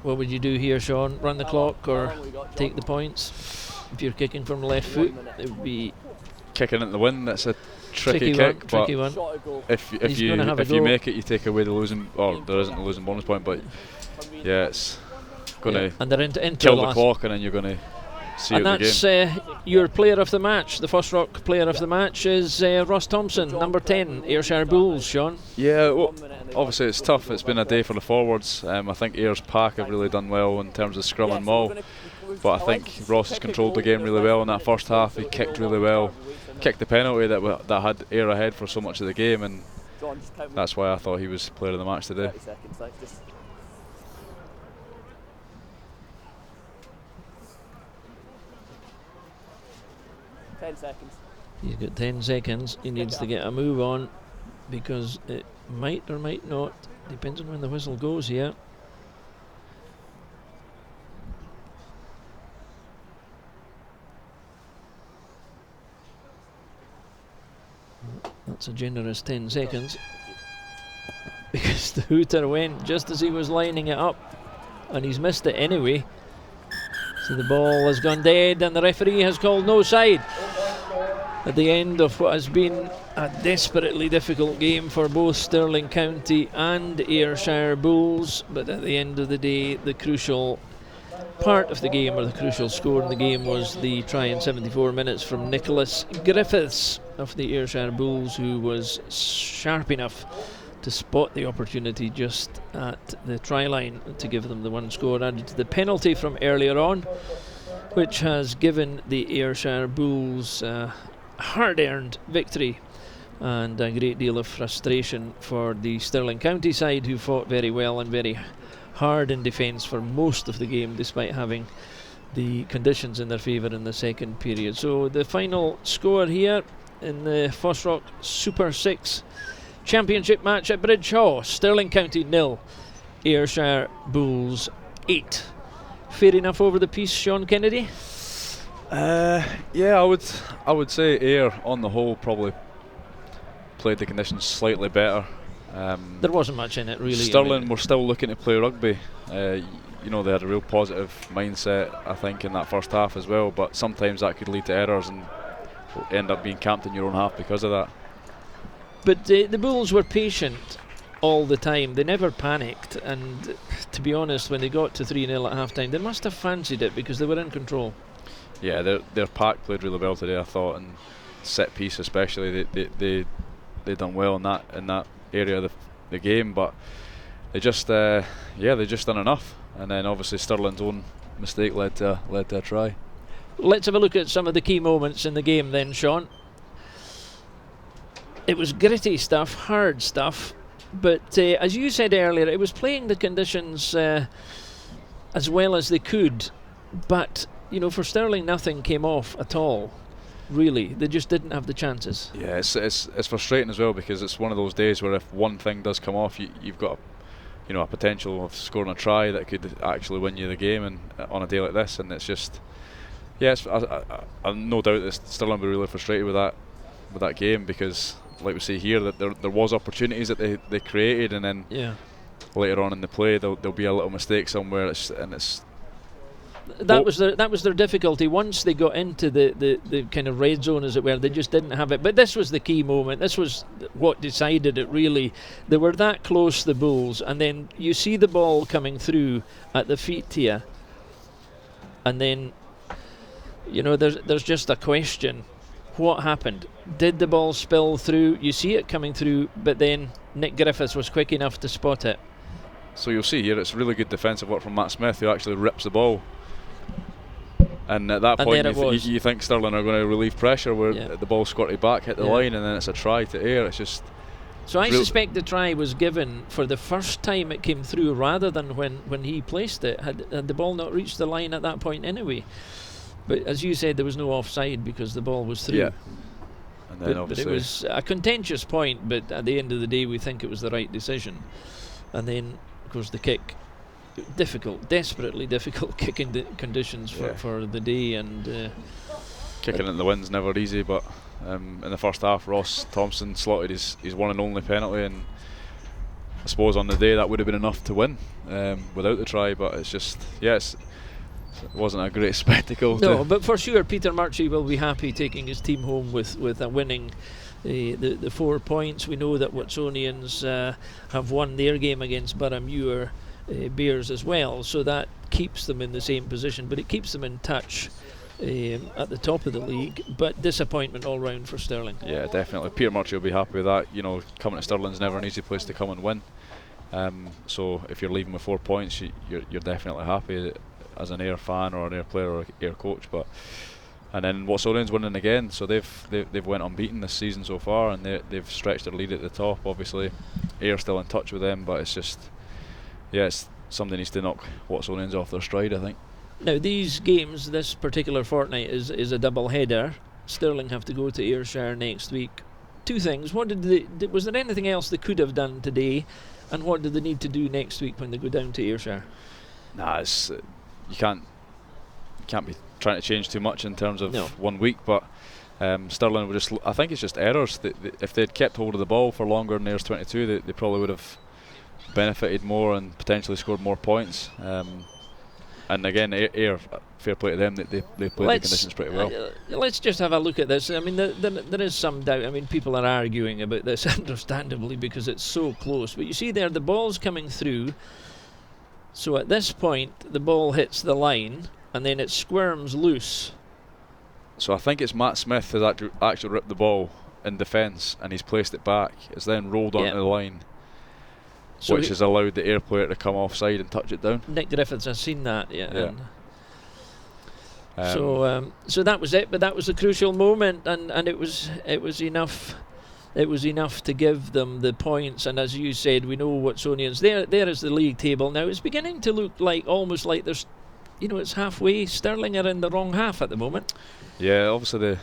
What would you do here, Sean? Run the clock or take the points? If you're kicking from the left foot, it would be kicking into the wind. That's a tricky kick, one, but tricky one. if you make it, you take away the losing, or there isn't a losing bonus point. But yeah, it's going to and they're into kill the the clock, and then you're going to see and out the game. that's your player of the match. The FOSROC player of the match is Ross Thompson, number 10, Ayrshire Bulls. Sean. Yeah, well, obviously it's tough. It's been a day for the forwards. I think Ayers Pack have really done well in terms of scrum and maul, but I think Ross has controlled the game really well in that first half. He kicked really well, kicked the penalty that had Ayr ahead for so much of the game, and that's why I thought he was player of the match today. 10 seconds. He's got 10 seconds. He needs to get a move on because it might or might not, depends on when the whistle goes here. That's a generous 10 seconds because the hooter went just as he was lining it up and he's missed it anyway. So the ball has gone dead and the referee has called no side at the end of what has been a desperately difficult game for both Stirling County and Ayrshire Bulls. But at the end of the day, the crucial part of the game, or the crucial score in the game, was the try in 74 minutes from Nicholas Griffiths of the Ayrshire Bulls, who was sharp enough to spot the opportunity just at the try line to give them the one score added to the penalty from earlier on, which has given the Ayrshire Bulls hard-earned victory and a great deal of frustration for the Stirling County side, who fought very well and very hard in defence for most of the game despite having the conditions in their favour in the second period. So the final score here in the FOSROC Super 6 Championship match at Bridgehaugh: Stirling County 0, Ayrshire Bulls 8. Fair enough over the piece, Sean Kennedy? Yeah, I would say Ayr on the whole probably played the conditions slightly better. There wasn't much in it really. Stirling were still looking to play rugby. You know, they had a real positive mindset, I think, in that first half as well, but sometimes that could lead to errors and end up being camped in your own half because of that. But the Bulls were patient all the time. They never panicked, and to be honest, when they got to 3-0 at half-time, they must have fancied it because they were in control. Yeah, their pack played really well today, I thought, and set piece especially. They done well in that area of the game, but they just done enough. And then obviously Stirling's own mistake led to a try. Let's have a look at some of the key moments in the game then, Sean. It was gritty stuff, hard stuff, but as you said earlier, it was playing the conditions as well as they could. But you know, for Stirling, nothing came off at all. Really, they just didn't have the chances. Yeah, it's frustrating as well because it's one of those days where if one thing does come off, you've got a potential of scoring a try that could actually win you the game, and on a day like this, and it's just Yes, I've no doubt that Stirling will be really frustrated with that game, because, like we see here, that there was opportunities that they created, and then later on in the play there'll be a little mistake somewhere, that was their difficulty. Once they got into the kind of red zone, as it were, they just didn't have it. But this was the key moment. This was what decided it, really. They were that close, the Bulls, and then you see the ball coming through at the feet here, and then there's just a question: what happened? Did the ball spill through? You see it coming through, but then Nick Griffiths was quick enough to spot it. So you'll see here, it's really good defensive work from Matt Smith, who actually rips the ball. And at that point, you think Stirling are going to relieve pressure, where the ball squirted back, hit the line, and then it's a try to Ayr. It's just. So I suspect the try was given for the first time it came through, rather than when he placed it. Had the ball not reached the line at that point anyway. But as you said, there was no offside because the ball was through. Yeah. And then but it was a contentious point, but at the end of the day, we think it was the right decision. And then, of course, the kick. Desperately difficult kicking conditions for the day, and kicking in the wind's never easy. But in the first half, Ross Thompson slotted his one and only penalty, and I suppose on the day that would have been enough to win without the try. But it's just it wasn't a great spectacle. No, but for sure, Peter Murchie will be happy taking his team home with a winning. The 4 points. We know that Watsonians have won their game against Boroughmuir Bears as well, so that keeps them in the same position, but it keeps them in touch at the top of the league. But disappointment all round for Stirling. Yeah, definitely. Peter Murchie will be happy with that. Coming to Stirling's never an easy place to come and win. So if you're leaving with 4 points, you're definitely happy as an Ayr fan or an Ayr player or Ayr coach. And then Watsonians winning again, so they've went unbeaten this season so far, and they've stretched their lead at the top. Obviously, Ayr still in touch with them, but it's just. Yes, something needs to knock Watsonians off their stride, I think. Now, these games, this particular fortnight, is a double header. Stirling have to go to Ayrshire next week. 2 things. What was there anything else they could have done today, and what do they need to do next week when they go down to Ayrshire? Nah, you can't be trying to change too much in terms of 1 week, but Stirling would I think it's just errors. If they'd kept hold of the ball for longer than Ayrs 22, they probably would have benefited more and potentially scored more points. And again, Ayr, fair play to them, they played the conditions pretty well. Let's just have a look at this. I mean, there is some doubt. I mean, people are arguing about this, understandably, because it's so close. But you see there, the ball's coming through. So at this point, the ball hits the line, and then it squirms loose. So I think it's Matt Smith has actually ripped the ball in defence, and he's placed it back. It's then rolled onto the line. So which has allowed the Ayr player to come offside and touch it down. Nick Griffiths has seen that, So that was it, but that was a crucial moment, and it was enough. It was enough to give them the points, and as you said, we know Watsonians. There is the league table now. It's beginning to look almost like there's, it's halfway. Stirling are in the wrong half at the moment. Yeah, obviously they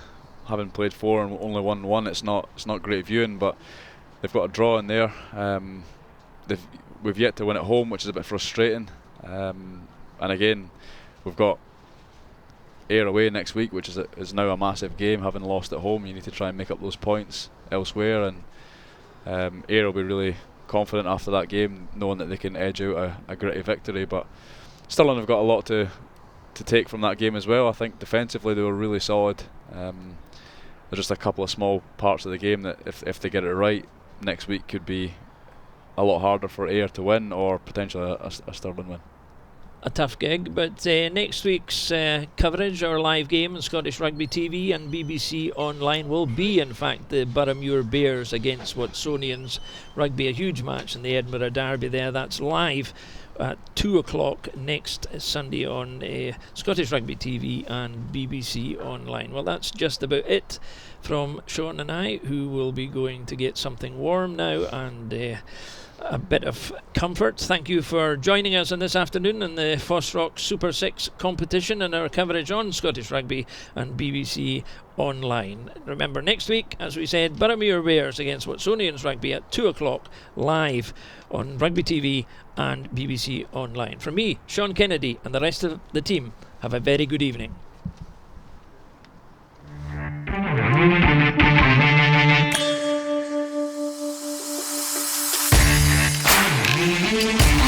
haven't played 4 and only won 1. It's not great viewing, but they've got a draw in there. We've yet to win at home, which is a bit frustrating. And again, we've got Ayr away next week, which is now a massive game. Having lost at home, you need to try and make up those points elsewhere. And Ayr will be really confident after that game, knowing that they can edge out a gritty victory. But Stirling have got a lot to take from that game as well. I think defensively they were really solid. There's just a couple of small parts of the game that if they get it right, next week could be a lot harder for Ayr to win, or potentially a Stirling win. A tough gig, but next week's coverage, our live game on Scottish Rugby TV and BBC Online, will be in fact the Boroughmuir Bears against Watsonians Rugby, a huge match in the Edinburgh Derby there. That's live at 2 o'clock next Sunday on Scottish Rugby TV and BBC Online. Well, that's just about it from Sean and I, who will be going to get something warm now and a bit of comfort. Thank you for joining us on this afternoon in the FOSROC Super 6 competition and our coverage on Scottish Rugby and BBC Online. Remember, next week, as we said, Boroughmuir Bears against Watsonians Rugby at 2 o'clock live on Rugby TV and BBC Online. From me, Sean Kennedy, and the rest of the team, have a very good evening. Bye.